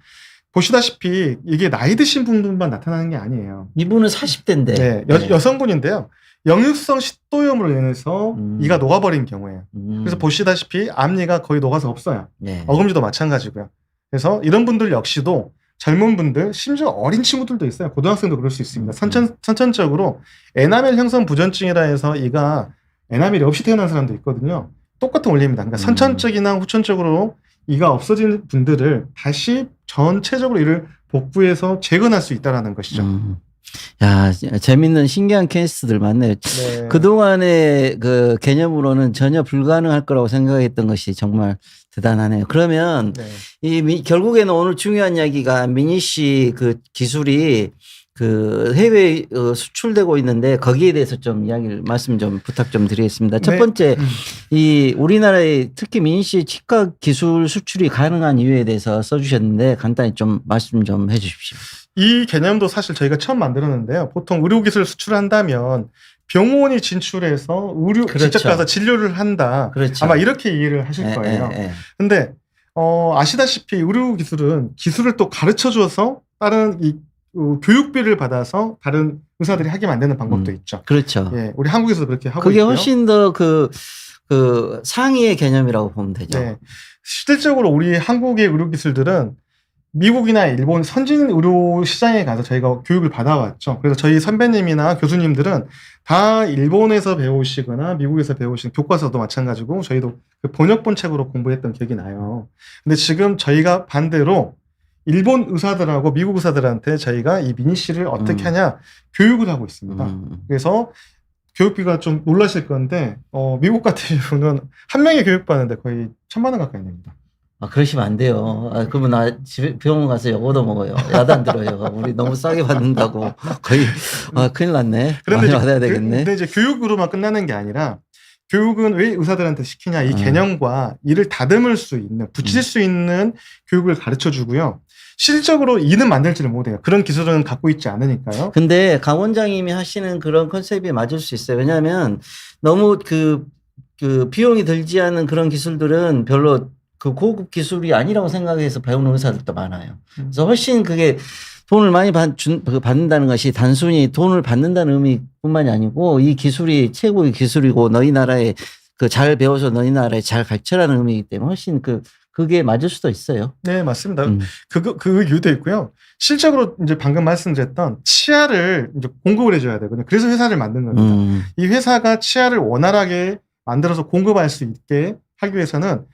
보시다시피 이게 나이 드신 분들만 나타나는 게 아니에요. 이분은 40대인데. 네, 여성분인데요. 역류성 식도염으로 인해서 이가 녹아버린 경우에요. 그래서 보시다시피 앞니가 거의 녹아서 없어요. 네. 어금니도 마찬가지고요. 그래서 이런 분들 역시도 젊은 분들, 심지어 어린 친구들도 있어요. 고등학생도 그럴 수 있습니다. 선천적으로 에나멜 형성 부전증이라 해서 이가 에나멜이 없이 태어난 사람도 있거든요. 똑같은 원리입니다. 그러니까 선천적이나 후천적으로 이가 없어진 분들을 다시 전체적으로 이를 복구해서 재건할 수 있다는 것이죠. 야, 재밌는 신기한 케이스들 많네요. 네. 그동안의 그 개념으로는 전혀 불가능할 거라고 생각했던 것이 정말 대단하네요. 그러면 네. 결국에는 오늘 중요한 이야기가 미니 씨 그 기술이 그 해외에 수출되고 있는데 거기에 대해서 좀 말씀 좀 부탁 좀 드리겠습니다. 첫 네. 번째, 이 우리나라의 특히 미니 씨 치과 기술 수출이 가능한 이유에 대해서 써주셨는데 간단히 좀 말씀 좀 해주십시오. 이 개념도 사실 저희가 처음 만들었는데요. 보통 의료기술 수출한다면 병원이 진출해서 그렇죠. 직접 가서 진료를 한다. 그렇죠. 아마 이렇게 이해를 하실 거예요. 예. 근데 아시다시피 의료기술은 기술을 또 가르쳐 줘서 다른 교육비를 받아서 다른 의사들이 하게 만드는 방법도 있죠. 그렇죠. 예, 우리 한국에서도 그렇게 하고 그게 있고요. 훨씬 더 그 상위의 개념이라고 보면 되죠. 네. 실질적으로 우리 한국의 의료기술들은 미국이나 일본 선진 의료 시장에 가서 저희가 교육을 받아왔죠. 그래서 저희 선배님이나 교수님들은 다 일본에서 배우시거나 미국에서 배우신 교과서도 마찬가지고 저희도 그 번역본 책으로 공부했던 기억이 나요. 근데 지금 저희가 반대로 일본 의사들하고 미국 의사들한테 저희가 이 미니 씨를 어떻게 하냐 교육을 하고 있습니다. 그래서 교육비가 좀 놀라실 건데 미국 같은 경우는 한 명이 교육받는데 거의 1,000만 원 가까이 냅니다. 아, 그러시면 안 돼요. 그러면 나 집에 병원 가서 얻어 먹어요. 야단 들어요. 우리 너무 싸게 받는다고 거의 큰일 났네. 많이 받아야 되겠네. 근데 이제 교육으로만 끝나는 게 아니라 교육은 왜 의사들한테 시키냐 이 개념과 이를 다듬을 수 있는 붙일 수 있는 교육을 가르쳐 주고요. 실질적으로 이는 만들지를 못해요. 그런 기술은 갖고 있지 않으니까요. 근데 강 원장님이 하시는 그런 컨셉이 맞을 수 있어요. 왜냐하면 너무 그 비용이 들지 않은 그런 기술들은 별로 그 고급 기술이 아니라고 생각해서 배우는 의사들도 많아요. 그래서 훨씬 그게 돈을 많이 받는다는 것이 단순히 돈을 받는다는 의미뿐만이 아니고 이 기술이 최고의 기술이고 너희 나라에 잘 배워서 너희 나라에 잘 가르쳐라는 의미이기 때문에 훨씬 그게 맞을 수도 있어요. 네, 맞습니다. 그 이유도 있고요. 실적으로 이제 방금 말씀드렸던 치아를 이제 공급을 해줘야 되거든요. 그래서 회사를 만든 겁니다. 이 회사가 치아를 원활하게 만들어서 공급할 수 있게 하기 위해서는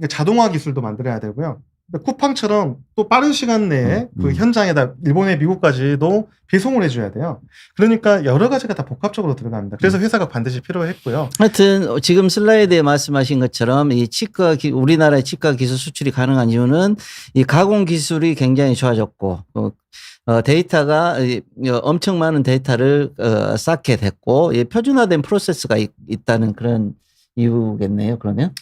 자동화 기술도 만들어야 되고요. 쿠팡처럼 또 빠른 시간 내에 그 현장에다 일본에 미국까지도 배송을 해줘야 돼요. 그러니까 여러 가지가 다 복합적으로 들어갑니다. 그래서 회사가 반드시 필요했고요. 하여튼 지금 슬라이드에 말씀하신 것처럼 이 우리나라의 치과 기술 수출이 가능한 이유는 이 가공 기술이 굉장히 좋아졌고 데이터가 엄청 많은 데이터를 쌓게 됐고 표준화된 프로세스가 있다는 그런 이유겠네요. 그러면?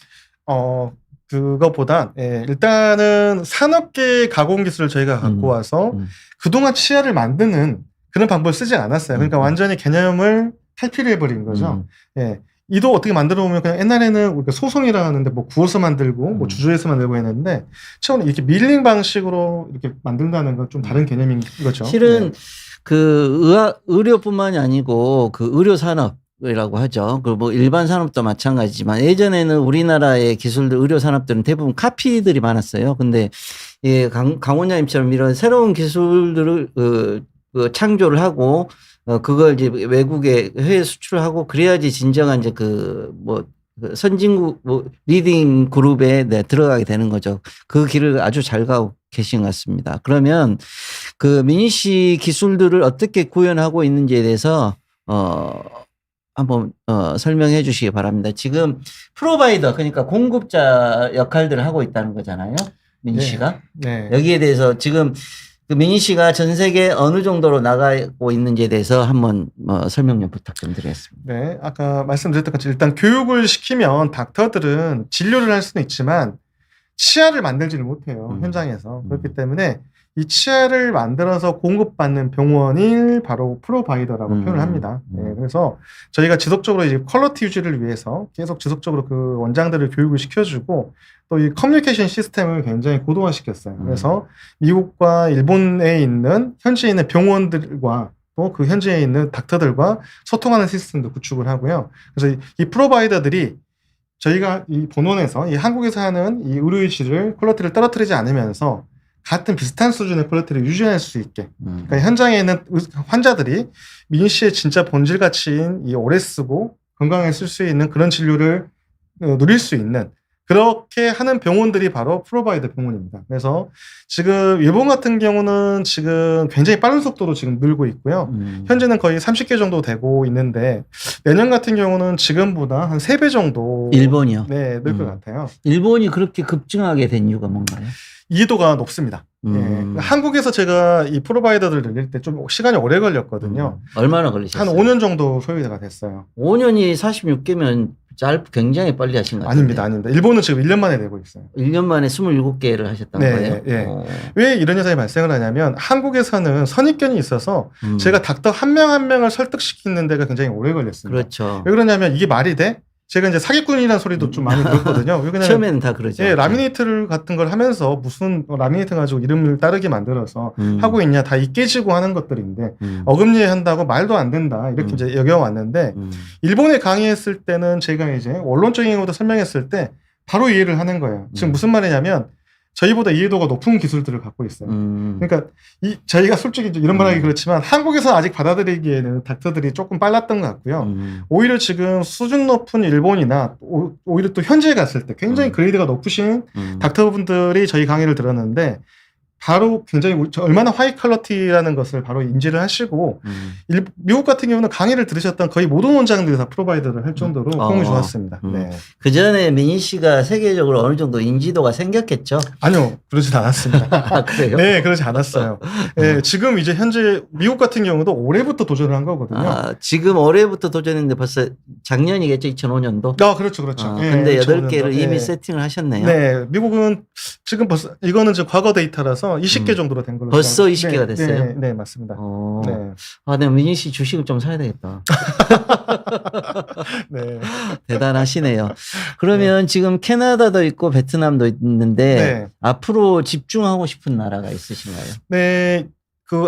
그것보다 일단은 산업계 가공 기술을 저희가 갖고 와서 그동안 치아를 만드는 그런 방법을 쓰지 않았어요. 그러니까 완전히 개념을 탈피를 해버린 거죠. 예. 이도 어떻게 만들어 보면 그냥 옛날에는 우리가 소송이라 하는데 뭐 구워서 만들고 뭐 주조해서 만들고 했는데 처음 이렇게 밀링 방식으로 이렇게 만든다는 건 좀 다른 개념인 거죠. 실은 그 의료뿐만이 아니고 그 의료 산업 이라고 하죠. 그 뭐 일반 산업도 마찬가지지만 예전에는 우리나라의 기술들 의료 산업들은 대부분 카피들이 많았어요. 근데 강 원장님처럼 이런 새로운 기술들을 창조를 하고 그걸 이제 외국에 해외 수출하고 그래야지 진정한 이제 선진국 리딩 그룹에 들어가게 되는 거죠. 그 길을 아주 잘 가고 계신 것 같습니다. 그러면 그 미니 씨 기술들을 어떻게 구현하고 있는지에 대해서 한번 설명해 주시기 바랍니다. 지금 프로바이더 그러니까 공급자 역할들을 하고 있다는 거잖아요. 미니 씨가. 네. 여기에 대해서 지금 그 미니 씨가 전 세계 어느 정도로 나가고 있는지에 대해서 한번 설명 좀 부탁 좀 드리겠습니다. 네. 아까 말씀드렸던 것처럼 일단 교육을 시키면 닥터들은 진료를 할 수는 있지만 치아를 만들지를 못해요. 현장에서. 그렇기 때문에 이 치아를 만들어서 공급받는 병원을 바로 프로바이더라고 표현을 합니다. 네, 그래서 저희가 지속적으로 이제 퀄리티 유지를 위해서 계속 지속적으로 그 원장들을 교육을 시켜주고 또 이 커뮤니케이션 시스템을 굉장히 고도화시켰어요. 그래서 미국과 일본에 있는 현지에 있는 병원들과 또 그 현지에 있는 닥터들과 소통하는 시스템도 구축을 하고요. 그래서 이 프로바이더들이 저희가 이 본원에서 이 한국에서 하는 이 의료유지를 퀄리티를 떨어뜨리지 않으면서 같은 비슷한 수준의 퀄리티를 유지할 수 있게. 그러니까 현장에 있는 환자들이 민희 씨의 진짜 본질 가치인 이 오래 쓰고 건강하게 쓸 수 있는 그런 진료를 누릴 수 있는 그렇게 하는 병원들이 바로 프로바이더 병원입니다. 그래서 지금 일본 같은 경우는 지금 굉장히 빠른 속도로 지금 늘고 있고요. 현재는 거의 30개 정도 되고 있는데 내년 같은 경우는 지금보다 한 3배 정도 일본이요? 네, 늘 것 같아요. 일본이 그렇게 급증하게 된 이유가 뭔가요? 이해도가 높습니다. 예. 한국에서 제가 이 프로바이더들 늘릴 때 좀 시간이 오래 걸렸거든요. 얼마나 걸리셨어요? 한 5년 정도 소요가 됐어요. 5년이 46개면 굉장히 빨리 하신 것 같아요. 아닙니다. 일본은 지금 1년 만에 내고 있어요. 1년 만에 27개를 하셨던 네, 거예요? 예. 왜 이런 현상이 발생을 하냐면 한국에서는 선입견이 있어서 제가 닥터 한 명 한 명을 설득시키는 데가 굉장히 오래 걸렸습니다. 그렇죠. 왜 그러냐면 이게 말이 돼? 제가 이제 사기꾼이라는 소리도 좀 많이 들었거든요. 처음에는 다 그러죠. 예, 라미네이트를 같은 걸 하면서 무슨 라미네이트 가지고 이름을 따르게 만들어서 하고 있냐, 다 깨지고 하는 것들인데 어금니에 한다고 말도 안 된다 이렇게 이제 여겨왔는데 일본에 강의했을 때는 제가 이제 원론적인 것도 설명했을 때 바로 이해를 하는 거예요. 지금 무슨 말이냐면 저희보다 이해도가 높은 기술들을 갖고 있어요. 그러니까 저희가 솔직히 이런 말하기 그렇지만 한국에서 아직 받아들이기에는 닥터들이 조금 빨랐던 것 같고요. 오히려 지금 수준 높은 일본이나 오히려 또 현지에 갔을 때 굉장히 그레이드가 높으신 닥터분들이 저희 강의를 들었는데 바로 굉장히 얼마나 하이 퀄리티라는 것을 바로 인지를 하시고 미국 같은 경우는 강의를 들으셨던 거의 모든 원장들이 다 프로바이더를 할 정도로 호응이 좋았습니다. 네. 그 전에 민희 씨가 세계적으로 어느 정도 인지도가 생겼겠죠? 아니요, 그러진 않았습니다. 아, 그래요? 네, 그러지 않았어요. 네, 지금 이제 현재 미국 같은 경우도 올해부터 도전을 한 거거든요. 아, 지금 올해부터 도전했는데 벌써 작년이겠죠? 2005년도? 아, 그렇죠. 네, 근데 8개를 이미 네. 세팅을 하셨네요. 네, 미국은 지금 벌써 이거는 지금 과거 데이터라서 20개 정도로 된 걸로 벌써 20개가 됐어요? 네, 맞습니다. 네. 아, 내가 민희 씨 주식을 좀 사야 되겠다. 네. 대단하시네요. 그러면 지금 캐나다도 있고 베트남도 있는데 앞으로 집중하고 싶은 나라가 있으신가요? 네.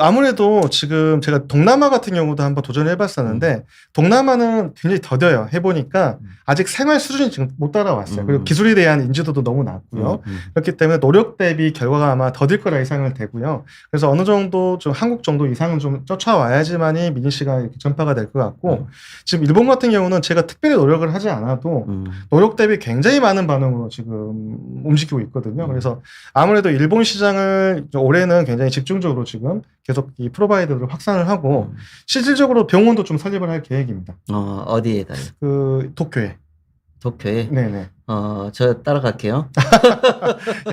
아무래도 지금 제가 동남아 같은 경우도 한번 도전을 해봤었는데, 동남아는 굉장히 더뎌요. 해보니까 아직 생활 수준이 지금 못 따라왔어요. 그리고 기술에 대한 인지도도 너무 낮고요. 그렇기 때문에 노력 대비 결과가 아마 더딜 거라 예상을 되고요. 그래서 어느 정도 좀 한국 정도 이상은 좀 쫓아와야지만이 민희 씨가 이렇게 전파가 될 것 같고, 지금 일본 같은 경우는 제가 특별히 노력을 하지 않아도 노력 대비 굉장히 많은 반응으로 지금 움직이고 있거든요. 그래서 아무래도 일본 시장을 올해는 굉장히 집중적으로 지금 계속 이 프로바이더를 확산을 하고 실질적으로 병원도 좀 설립을 할 계획입니다. 어디에다요? 도쿄에. 도쿄에? 네네. 저 따라갈게요.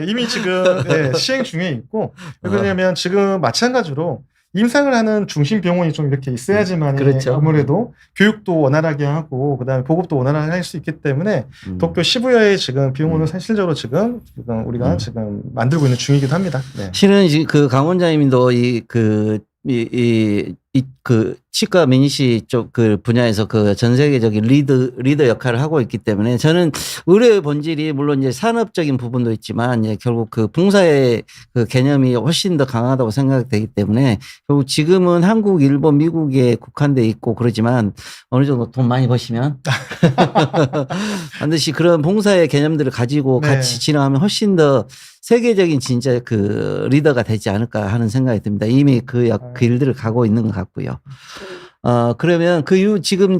이미 지금 시행 중에 있고, 왜냐면 지금 마찬가지로 임상을 하는 중심 병원이 좀 이렇게 있어야지만 그렇죠. 아무래도 교육도 원활하게 하고 그다음에 보급도 원활하게 할 수 있기 때문에 도쿄 시부야에 지금 병원을 실질적으로 지금 우리가 지금 만들고 있는 중이기도 합니다. 네. 실은 그 강 원장님도 그 치과 민희 쪽 그 분야에서 그 전 세계적인 리더 역할을 하고 있기 때문에 저는 의료의 본질이 물론 이제 산업적인 부분도 있지만 이제 결국 그 봉사의 그 개념이 훨씬 더 강하다고 생각되기 때문에 결국 지금은 한국, 일본, 미국에 국한돼 있고 그러지만 어느 정도 돈 많이 버시면 반드시 그런 봉사의 개념들을 가지고 같이 진행하면 훨씬 더 세계적인 진짜 그 리더가 되지 않을까 하는 생각이 듭니다. 이미 그 일들을 가고 있는 것 같고요. 그러면 지금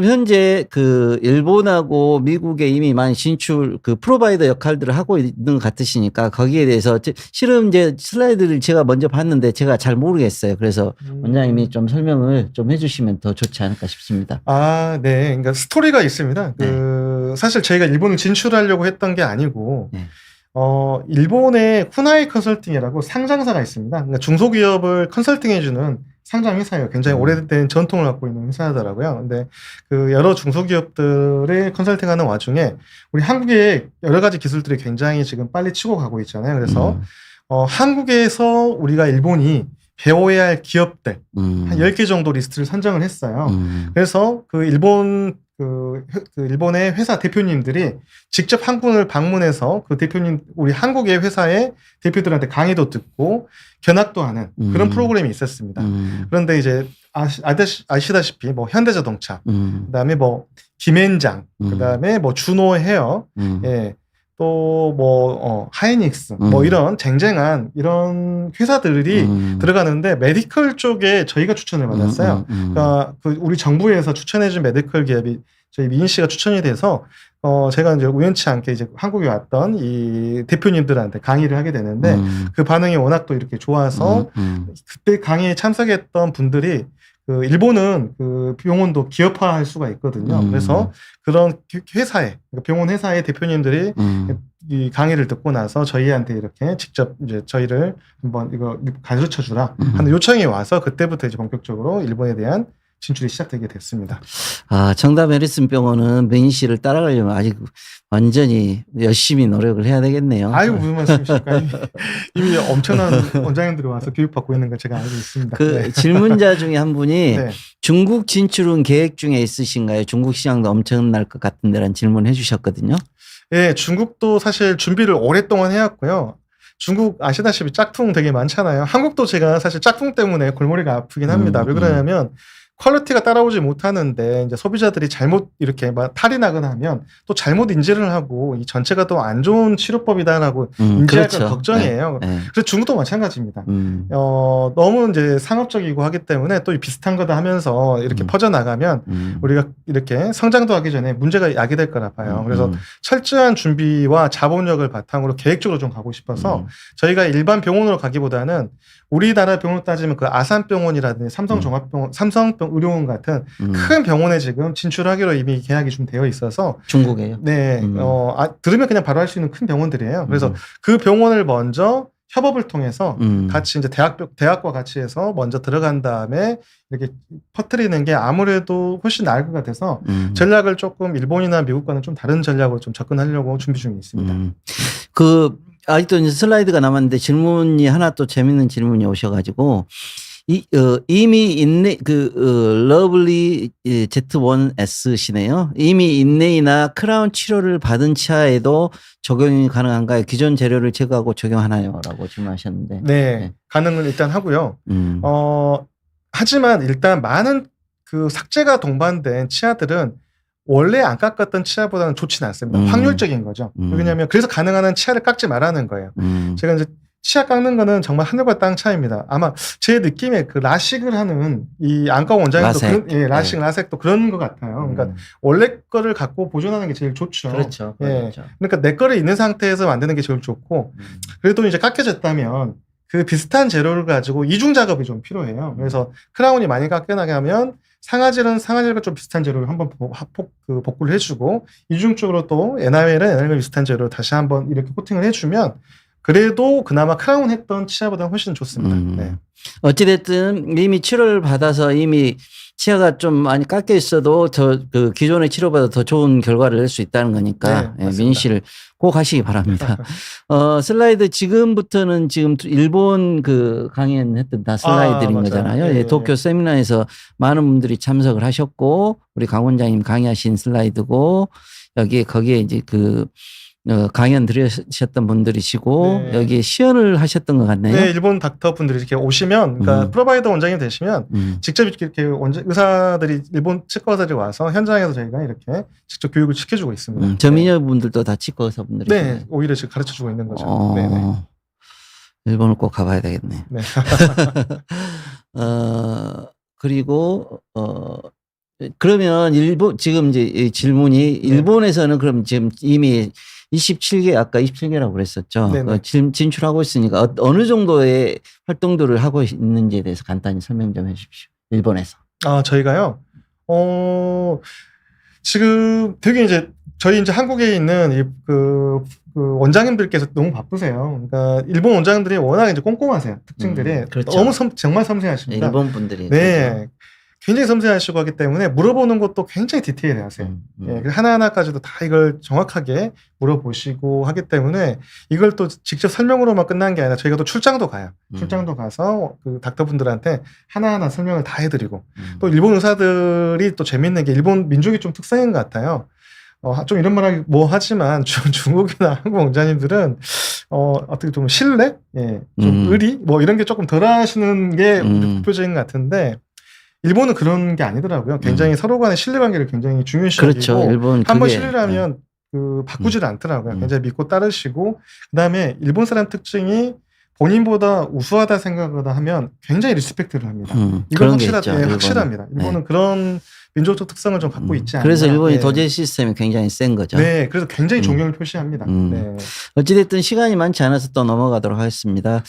현재 그 일본하고 미국에 이미 많이 진출 그 프로바이더 역할들을 하고 있는 것 같으시니까 거기에 대해서 실은 이제 슬라이드를 제가 먼저 봤는데 제가 잘 모르겠어요. 그래서 원장님이 좀 설명을 좀 해주시면 더 좋지 않을까 싶습니다. 아, 네. 그러니까 스토리가 있습니다. 사실 저희가 일본을 진출하려고 했던 게 아니고, 일본의 후나이 컨설팅이라고 상장사가 있습니다. 그러니까 중소기업을 컨설팅해주는 상장 회사예요. 굉장히 오래된 전통을 갖고 있는 회사더라고요. 근데 여러 중소기업들을 컨설팅하는 와중에 우리 한국의 여러 가지 기술들이 굉장히 지금 빨리 치고 가고 있잖아요. 그래서 한국에서 우리가 일본이 배워야 할 기업들 한 10개 정도 리스트를 선정을 했어요. 그래서 그 일본의 회사 대표님들이 직접 한국을 방문해서 그 대표님, 우리 한국의 회사의 대표들한테 강의도 듣고 견학도 하는 그런 프로그램이 있었습니다. 그런데 이제 아시다시피 뭐 현대자동차, 그다음에 뭐 김앤장, 그다음에 뭐 준호 헤어, 예. 또 뭐 하이닉스 뭐 이런 쟁쟁한 이런 회사들이 들어가는데 메디컬 쪽에 저희가 추천을 받았어요. 그러니까 그 우리 정부에서 추천해준 메디컬 기업이 저희 미인 씨가 추천이 돼서 제가 이제 우연치 않게 이제 한국에 왔던 이 대표님들한테 강의를 하게 되는데 그 반응이 워낙 또 이렇게 좋아서 그때 강의에 참석했던 분들이 그 일본은 그 병원도 기업화할 수가 있거든요. 그래서 그런 회사의 병원 회사의 대표님들이 이 강의를 듣고 나서 저희한테 이렇게 직접 이제 저희를 한번 이거 가르쳐 주라 하는 요청이 와서 그때부터 이제 본격적으로 일본에 대한 진출이 시작되게 됐습니다. 아, 청담 메리슨 병원은 메인 씨를 따라가려면 아직 완전히 열심히 노력을 해야 되겠네요. 아유, 무슨 말씀이십니까? 이미 엄청난 원장님들이 와서 교육받고 있는 걸 제가 알고 있습니다. 그 네. 질문자 중에 한 분이 네. 중국 진출은 계획 중에 있으신가요? 중국 시장도 엄청날 것 같은데라는 질문을 해주셨거든요. 예, 중국도 사실 준비를 오랫동안 해왔고요. 중국 아시다시피 짝퉁 되게 많잖아요. 한국도 제가 사실 짝퉁 때문에 골머리가 아프긴 합니다. 왜 그러냐면 퀄리티가 따라오지 못하는데 이제 소비자들이 잘못 이렇게 막 탈이 나거나 하면 또 잘못 인지를 하고 이 전체가 또 안 좋은 치료법이다라고 인지할까 그렇죠. 걱정이에요. 네. 그래서 중국도 마찬가지입니다. 너무 이제 상업적이고 하기 때문에 또 비슷한 거다 하면서 이렇게 퍼져나가면 우리가 이렇게 성장도 하기 전에 문제가 야기될 거라 봐요. 그래서 철저한 준비와 자본력을 바탕으로 계획적으로 좀 가고 싶어서 저희가 일반 병원으로 가기보다는 우리나라 병원으로 따지면 그 아산병원이라든지 삼성종합병원, 삼성의료원 같은 큰 병원에 지금 진출하기로 이미 계약이 좀 되어 있어서 중국에요? 네, 들으면 그냥 바로 할 수 있는 큰 병원들이에요. 그래서 그 병원을 먼저 협업을 통해서 같이 이제 대학과 같이 해서 먼저 들어간 다음에 이렇게 퍼뜨리는 게 아무래도 훨씬 나을 것 같아서 전략을 조금 일본이나 미국과는 좀 다른 전략으로 좀 접근하려고 준비 중에 있습니다. 아직도 이제 슬라이드가 남았는데 질문이 하나 또 재밌는 질문이 오셔가지고 이미 인레 러블리 Z1S시네요. 이미 인레이나 크라운 치료를 받은 치아에도 적용이 가능한가요? 기존 재료를 제거하고 적용하나요?라고 질문하셨는데. 네, 가능은 일단 하고요. 하지만 일단 많은 그 삭제가 동반된 치아들은 원래 안 깎았던 치아보다는 좋지는 않습니다. 확률적인 거죠. 왜냐하면 그래서 가능한 치아를 깎지 말라는 거예요. 제가 이제 치아 깎는 거는 정말 하늘과 땅 차이입니다. 아마 제 느낌에 그 라식을 하는 이 안과 원장님도 라섹. 그런, 라식, 라섹도 그런 것 같아요. 그러니까 원래 거를 갖고 보존하는 게 제일 좋죠. 그렇죠. 그렇죠. 그러니까 내 거를 있는 상태에서 만드는 게 제일 좋고, 그래도 이제 깎여졌다면 그 비슷한 재료를 가지고 이중 작업이 좀 필요해요. 그래서 크라운이 많이 깎여나게 하면 상아질과 좀 비슷한 재료를 한번 복구를 해주고, 이중적으로 또 에나멜과 비슷한 재료를 다시 한번 이렇게 코팅을 해주면 그래도 그나마 크라운 했던 치아보다는 훨씬 좋습니다. 네. 어찌됐든 이미 치료를 받아서 이미 치아가 좀 많이 깎여 있어도 그 기존의 치료보다 더 좋은 결과를 낼 수 있다는 거니까 네, 민희 씨를 꼭 하시기 바랍니다. 슬라이드 지금부터는 지금 일본 그 강연했던 다 슬라이드인 거잖아요. 예, 도쿄 세미나에서 많은 분들이 참석을 하셨고 우리 강 원장님 강의하신 슬라이드고 거기에 이제 강연 들으셨던 분들이시고 네. 여기에 시연을 하셨던 것 같네요. 네, 일본 닥터 분들이 이렇게 오시면, 그러니까 프로바이더 원장님 되시면 직접 이렇게 의사들이 일본 치과 의사들이 와서 현장에서 저희가 이렇게 직접 교육을 시켜주고 있습니다. 전민여 분들도 다 치과 의사분들이. 네, 오히려 지금 가르쳐주고 있는 거죠. 네네. 일본을 꼭 가봐야 되겠네. 네. 그리고 그러면 지금 이제 이 질문이 일본에서는 그럼 지금 이미 27개 아까 27개라고 그랬었죠. 진출하고 있으니까 어느 정도의 활동들을 하고 있는지에 대해서 간단히 설명 좀 해주십시오. 일본에서. 저희가요. 지금 되게 이제 저희 이제 한국에 있는 그 원장님들께서 너무 바쁘세요. 그러니까 일본 원장님들이 워낙 이제 꼼꼼하세요. 특징들이 그렇죠. 너무 정말 섬세하십니다. 일본 분들이. 네. 굉장히 섬세하시고 하기 때문에 물어보는 것도 굉장히 디테일하세요. 예, 하나하나까지도 다 이걸 정확하게 물어보시고 하기 때문에 이걸 또 직접 설명으로만 끝난 게 아니라 저희가 또 출장도 가요. 출장도 가서 그 닥터분들한테 하나하나 설명을 다 해드리고 또 일본 의사들이 또 재밌는 게 일본 민족이 좀 특성인 것 같아요. 좀 이런 말하기 뭐 하지만 중국이나 한국 원장님들은 어떻게 좀 신뢰, 예, 좀 의리, 뭐 이런 게 조금 덜 하시는 게 대표적인 것 같은데 일본은 그런 게 아니더라고요. 굉장히 서로 간의 신뢰관계를 굉장히 중요시하고 그렇죠. 일본 한번 신뢰를 하면 그 바꾸지를 않더라고요. 굉장히 믿고 따르시고 그다음에 일본 사람 특징이 본인보다 우수하다 생각하다 하면 굉장히 리스펙트를 합니다. 이건 확실합니다. 일본은 그런 민족적 특성을 좀 갖고 있지 않나. 그래서 일본이 도제 시스템이 굉장히 센 거죠. 네, 그래서 굉장히 존경을 표시합니다. 네. 어찌됐든 시간이 많지 않아서 또 넘어가도록 하겠습니다.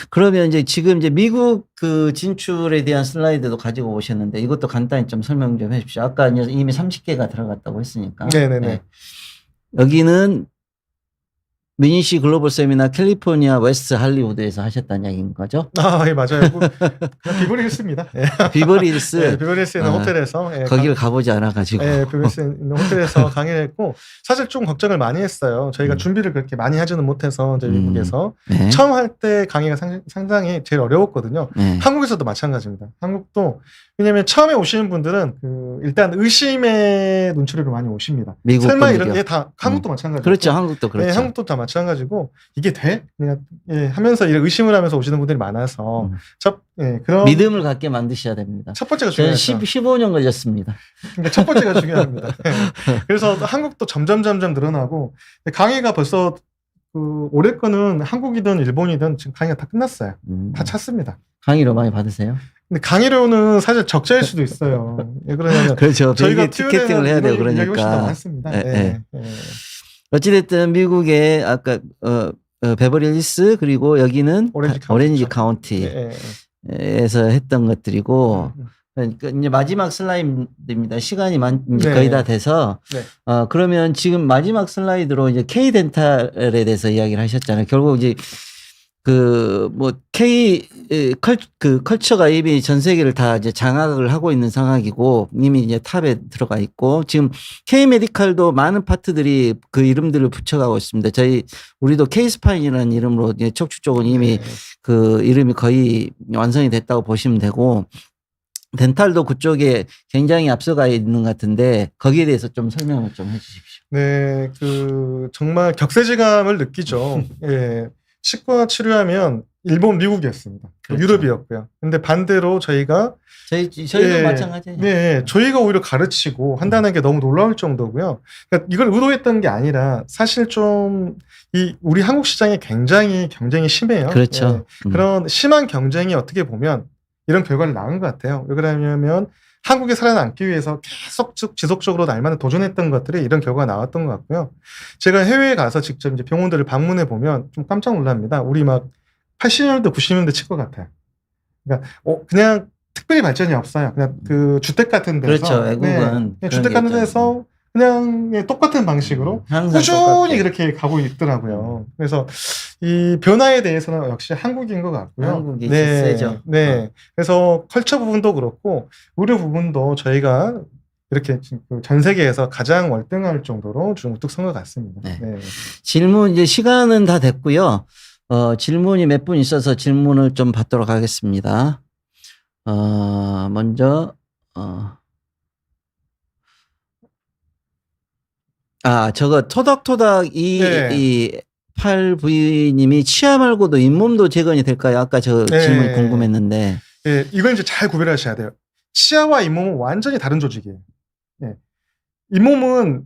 그러면 이제 지금 이제 미국 그 진출에 대한 슬라이드도 가지고 오셨는데 이것도 간단히 좀 설명 좀 해주십시오. 아까 이미 30개가 들어갔다고 했으니까. 네네네. 네. 여기는 미니시 글로벌 세미나 캘리포니아 웨스트 할리우드에서 하셨다는 얘기인 거죠? 아, 예, 맞아요. 그냥 비버리힐스입니다. 예. 비버리힐스. 네, 비버리힐스에 있는 호텔에서. 예, 거기를 가보지 않아가지고. 네, 비버리힐스에 있는 호텔에서 강의를 했고, 사실 좀 걱정을 많이 했어요. 저희가 준비를 그렇게 많이 하지는 못해서, 이제 미국에서. 네. 처음 할 때 강의가 상당히 제일 어려웠거든요. 네. 한국에서도 마찬가지입니다. 한국도, 왜냐면 처음에 오시는 분들은 일단 의심의 눈초리로 많이 오십니다. 미국 설마 분들이요? 이런 게 다, 한국도 마찬가지고. 그렇죠. 한국도 그렇죠. 네, 한국도 다 마찬가지고 이게 돼? 그냥 하면서 의심을 하면서 오시는 분들이 많아서 그런 믿음을 갖게 만드셔야 됩니다. 첫 번째가 저는 중요하죠. 15년 걸렸습니다. 그러니까 첫 번째가 중요합니다. 그래서 한국도 점점 늘어나고 강의가 벌써 올해 거는 한국이든 일본이든 지금 강의가 다 끝났어요. 다 찼습니다. 강의료 많이 받으세요? 근데 강의료는 사실 적자일 수도 있어요. 왜 그러냐면 그렇죠. 저희가 티켓팅을 해야 돼요. 훨씬 더 그러니까. 많습니다. 어찌됐든 미국의 아까 베버리힐스 그리고 여기는 오렌지 카운티에서 했던 것들이고 그러니까 이제 마지막 슬라이드입니다. 시간이 이제 거의 다 돼서 그러면 지금 마지막 슬라이드로 이제 K 덴탈에 대해서 이야기를 하셨잖아요. 결국 이제 컬처가 이미 전 세계를 다 이제 장악을 하고 있는 상황이고 이미 이제 탑에 들어가 있고 지금 K 메디칼도 많은 파트들이 그 이름들을 붙여가고 있습니다. 우리도 K 스파인이라는 이름으로 이제 척추 쪽은 이미 그 이름이 거의 완성이 됐다고 보시면 되고 덴탈도 그쪽에 굉장히 앞서가 있는 것 같은데 거기에 대해서 좀 설명을 좀 해주십시오. 네, 정말 격세지감을 느끼죠. 예. 치과 치료하면 일본, 미국이었습니다. 그렇죠. 유럽이었고요. 근데 반대로 저희도 마찬가지예요. 네, 저희가 오히려 가르치고 한다는 게 너무 놀라울 정도고요. 그러니까 이걸 의도했던 게 아니라 사실 좀 우리 한국 시장이 굉장히 경쟁이 심해요. 그렇죠. 그런 심한 경쟁이 어떻게 보면 이런 결과를 낳은 것 같아요. 왜 그러냐면 한국에 살아남기 위해서 계속 지속적으로 날마다 도전했던 것들이 이런 결과가 나왔던 것 같고요. 제가 해외에 가서 직접 이제 병원들을 방문해 보면 좀 깜짝 놀랍니다. 우리 막 80년대, 90년대 치과 같아요. 그러니까 그냥 특별히 발전이 없어요. 그냥 주택 같은 데서. 그렇죠. 외국은. 주택 같은 데서 그냥 똑같은 방식으로 꾸준히 그렇게 가고 있더라고요. 그래서 이 변화에 대해서는 역시 한국인 것 같고요. 한국이 세죠. 네. 그래서 컬처 부분도 그렇고 의료 부분도 저희가 이렇게 전 세계에서 가장 월등할 정도로 중국도 선것 같습니다. 네. 질문 이제 시간은 다 됐고요. 질문이 몇 분 있어서 질문을 좀 받도록 하겠습니다. 먼저 저거 토닥토닥 이 8V님이 치아 말고도 잇몸도 재건이 될까요? 아까 질문이 궁금했는데. 네, 이걸 이제 잘 구별하셔야 돼요. 치아와 잇몸은 완전히 다른 조직이에요. 네. 잇몸은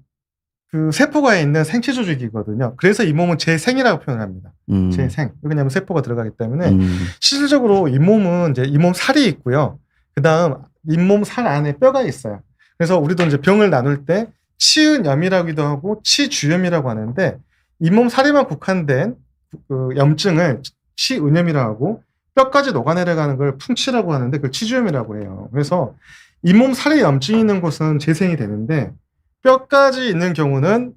세포가 있는 생체 조직이거든요. 그래서 잇몸은 재생이라고 표현합니다. 재생. 왜냐하면 세포가 들어가기 때문에 실질적으로 잇몸은 이제 잇몸 살이 있고요. 그 다음 잇몸 살 안에 뼈가 있어요. 그래서 우리도 이제 병을 나눌 때 치은염이라고도 하고 치주염이라고 하는데 잇몸 살에만 국한된 염증을 치은염이라고 하고 뼈까지 녹아내려가는 걸 풍치라고 하는데 그걸 치주염이라고 해요. 그래서 잇몸 살에 염증이 있는 곳은 재생이 되는데 뼈까지 있는 경우는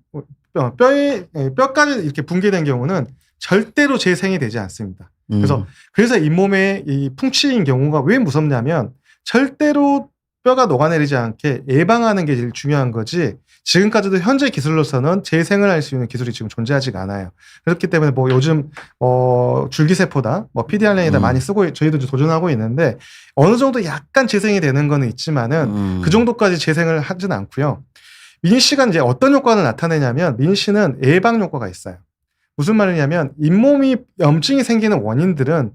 뼈까지 이렇게 붕괴된 경우는 절대로 재생이 되지 않습니다. 그래서 잇몸에 이 풍치인 경우가 왜 무섭냐면 절대로 뼈가 녹아내리지 않게 예방하는 게 제일 중요한 거지 지금까지도 현재 기술로서는 재생을 할 수 있는 기술이 지금 존재하지가 않아요. 그렇기 때문에 뭐 요즘 줄기세포다, 뭐 PDRNA다 많이 쓰고 저희도 도전하고 있는데 어느 정도 약간 재생이 되는 거는 있지만은 그 정도까지 재생을 하진 않고요. 민씨가 이제 어떤 효과를 나타내냐면 민씨는 예방 효과가 있어요. 무슨 말이냐면 잇몸이 염증이 생기는 원인들은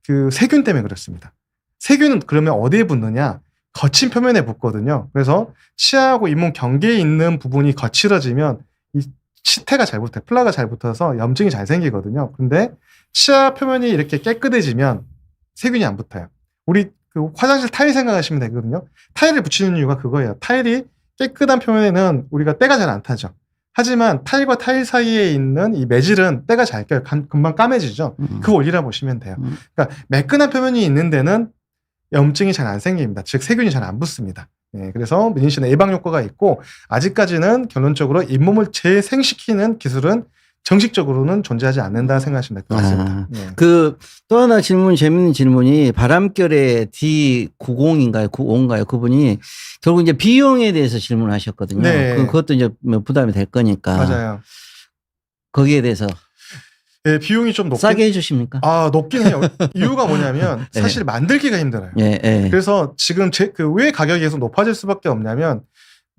그 세균 때문에 그렇습니다. 세균은 그러면 어디에 붙느냐? 거친 표면에 붙거든요. 그래서 치아하고 잇몸 경계에 있는 부분이 거칠어지면 이 치태가 잘 붙어요. 플라가 잘 붙어서 염증이 잘 생기거든요. 근데 치아 표면이 이렇게 깨끗해지면 세균이 안 붙어요. 우리 그 화장실 타일 생각하시면 되거든요. 타일을 붙이는 이유가 그거예요. 타일이 깨끗한 표면에는 우리가 때가 잘 안 타죠. 하지만 타일과 타일 사이에 있는 이 매질은 때가 잘 껴요. 금방 까매지죠. 그 원리라 보시면 돼요. 그러니까 매끈한 표면이 있는 데는 염증이 잘 안 생깁니다. 즉 세균이 잘 안 붙습니다. 네, 그래서 민씨는 예방 효과가 있고 아직까지는 결론적으로 잇몸을 재생시키는 기술은 정식적으로는 존재하지 않는다 생각하시면 될 것 같습니다. 네. 그 또 하나 재밌는 질문이 바람결의 D90인가요? 95인가요? 그분이 결국 이제 비용에 대해서 질문하셨거든요. 네. 그것도 이제 부담이 될 거니까. 맞아요. 거기에 대해서 네, 비용이 좀 싸게 해주십니까? 높긴 해요. 이유가 뭐냐면 사실 만들기가 힘들어요. 예, 예. 그래서 지금 왜 가격이 계속 높아질 수밖에 없냐면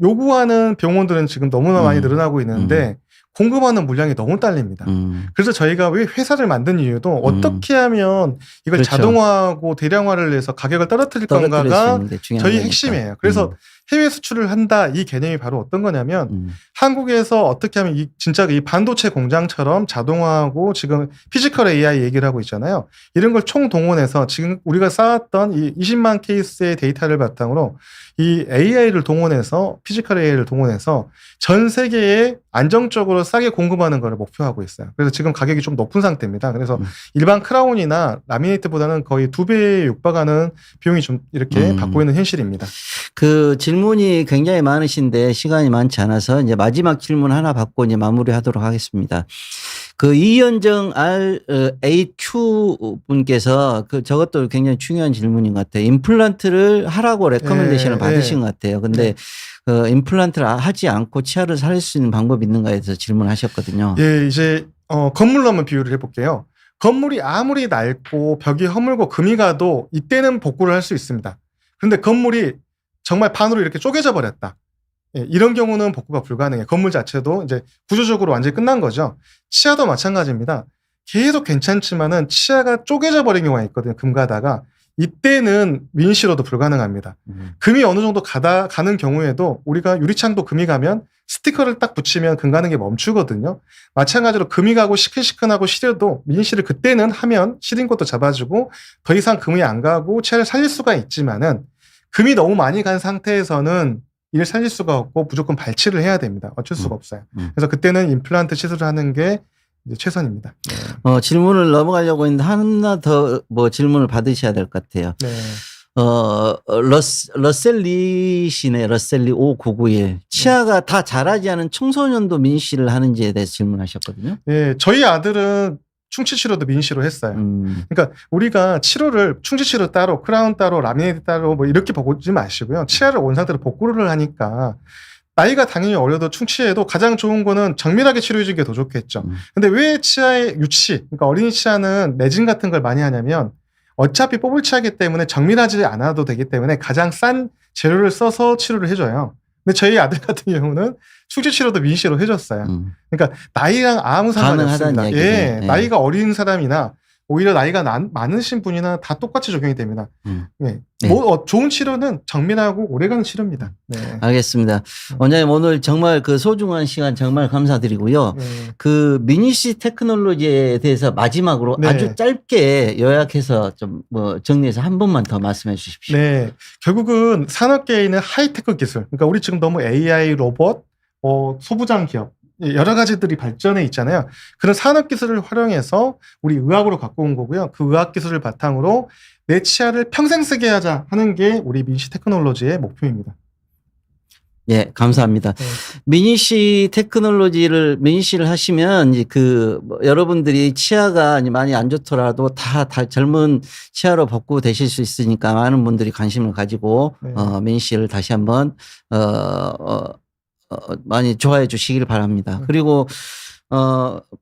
요구하는 병원들은 지금 너무나 많이 늘어나고 있는데 공급하는 물량이 너무 딸립니다. 그래서 저희가 왜 회사를 만든 이유도 어떻게 하면 이걸 그렇죠. 자동화하고 대량화를 해서 가격을 떨어뜨릴 건가가 저희 핵심이에요. 그래서 해외 수출을 한다 이 개념이 바로 어떤 거냐면 한국에서 어떻게 하면 진짜 이 반도체 공장처럼 자동화하고 지금 피지컬 AI 얘기를 하고 있잖아요. 이런 걸 총동원해서 지금 우리가 쌓았던 이 20만 케이스의 데이터를 바탕으로 이 AI를 동원해서 피지컬 AI를 동원해서 전 세계에 안정적으로 싸게 공급하는 것을 목표하고 있어요. 그래서 지금 가격이 좀 높은 상태입니다. 그래서 일반 크라운이나 라미네이트보다는 거의 2배에 육박하는 비용이 좀 이렇게 받고 있는 현실입니다. 그 질문이 굉장히 많으신데 시간이 많지 않아서 이제 마지막 질문 하나 받고 이제 마무리하도록 하겠습니다. 그 이현정 RAQ 분께서 저것도 굉장히 중요한 질문인 것 같아요. 임플란트를 하라고 레커멘데이션을 받으신 것 같아요. 근데 임플란트를 하지 않고 치아를 살릴 수 있는 방법이 있는가에 대해서 질문하셨거든요. 예, 이제 건물로 한번 비유를 해볼게요. 건물이 아무리 낡고 벽이 허물고 금이 가도 이때는 복구를 할 수 있습니다. 그런데 건물이 정말 반으로 이렇게 쪼개져 버렸다. 예, 이런 경우는 복구가 불가능해요. 건물 자체도 이제 구조적으로 완전히 끝난 거죠. 치아도 마찬가지입니다. 계속 괜찮지만은 치아가 쪼개져 버린 경우가 있거든요. 금 가다가. 이때는 민씨로도 불가능합니다. 금이 어느 정도 가는 경우에도 우리가 유리창도 금이 가면 스티커를 딱 붙이면 금 가는 게 멈추거든요. 마찬가지로 금이 가고 시큰시큰하고 시려도 민씨를 그때는 하면 시린 것도 잡아주고 더 이상 금이 안 가고 치아를 살릴 수가 있지만은 금이 너무 많이 간 상태에서는 이를 살릴 수가 없고 무조건 발치를 해야 됩니다. 어쩔 수가 없어요. 그래서 그때는 임플란트 시술을 하는 게 이제 최선입니다. 네. 질문을 넘어가려고 했는데 하나 더 질문을 받으셔야 될 것 같아요. 네. 러셀리시네, 러셀리 5991. 치아가 다 자라지 않은 청소년도 민씨를 하는지에 대해서 질문하셨거든요. 네, 저희 아들은 충치 치료도 민씨로 했어요. 그러니까 우리가 치료를 충치 치료 따로, 크라운 따로, 라미네이트 따로 뭐 이렇게 보지 마시고요. 치아를 온 상태로 복구를 하니까 나이가 당연히 어려도 충치에도 가장 좋은 거는 정밀하게 치료해 주는 게 더 좋겠죠. 근데 왜 치아의 유치, 그러니까 어린이 치아는 내진 같은 걸 많이 하냐면 어차피 뽑을 치아이기 때문에 정밀하지 않아도 되기 때문에 가장 싼 재료를 써서 치료를 해줘요. 근데 저희 아들 같은 경우는 충치 치료도 민씨로 해줬어요. 그러니까 나이랑 아무 상관이 없습니다. 예, 나이가 어린 사람이나 오히려 나이가 많으신 분이나 다 똑같이 적용이 됩니다. 네. 좋은 치료는 정밀하고 오래가는 치료입니다. 네. 알겠습니다. 원장님 오늘 정말 그 소중한 시간 정말 감사드리고요. 그 미니시 테크놀로지에 대해서 마지막으로 아주 짧게 요약해서 좀 정리해서 한 번만 더 말씀해 주십시오. 네. 결국은 산업계에 있는 하이테크 기술. 그러니까 우리 지금 너무 AI, 로봇, 소부장 기업 여러 가지들이 발전해 있잖아요. 그런 산업 기술을 활용해서 우리 의학으로 갖고 온 거고요. 그 의학 기술을 바탕으로 내 치아를 평생 쓰게 하자 하는 게 우리 민씨 테크놀로지의 목표입니다. 예, 감사합니다. 네. 미니시 미니시를 하시면 이제 뭐 여러분들이 치아가 많이 안 좋더라도 다 젊은 치아로 복구되실 수 있으니까 많은 분들이 관심을 가지고 네. 미니시를 다시 한번 많이 좋아해 주시길 바랍니다. 그리고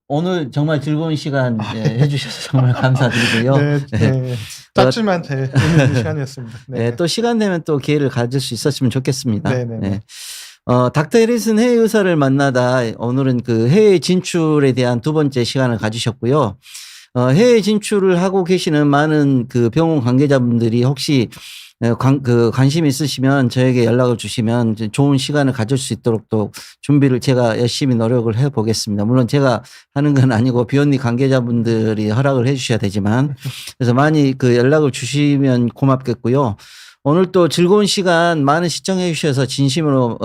오늘 정말 즐거운 시간 해주셔서 정말 감사드리고요. 네, 네. 짧지만 재밌는 시간이었습니다. 네. 네, 또 시간 되면 또 기회를 가질 수 있었으면 좋겠습니다. 네, 네, 네. 네. 닥터 해리슨 해외 의사를 만나다 오늘은 그 해외 진출에 대한 두 번째 시간을 가지셨고요. 해외 진출을 하고 계시는 많은 그 병원 관계자분들이 혹시 관심 있으시면 저에게 연락을 주시면 이제 좋은 시간을 가질 수 있도록 또 준비를 제가 열심히 노력을 해 보겠습니다. 물론 제가 하는 건 아니고 비욘디 관계자분들이 허락을 해 주셔야 되지만 그래서 많이 그 연락을 주시면 고맙겠고요. 오늘 또 즐거운 시간 많은 시청해 주셔서 진심으로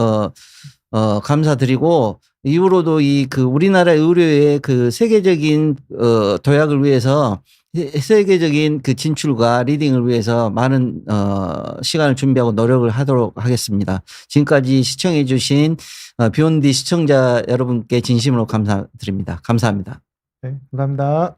감사드리고 이후로도 그 우리나라 의료의 그 세계적인 도약을 위해서 세계적인 그 진출과 리딩을 위해서 많은 시간을 준비하고 노력을 하도록 하겠습니다. 지금까지 시청해 주신 비욘디 시청자 여러분께 진심으로 감사드립니다. 감사합니다. 네, 감사합니다.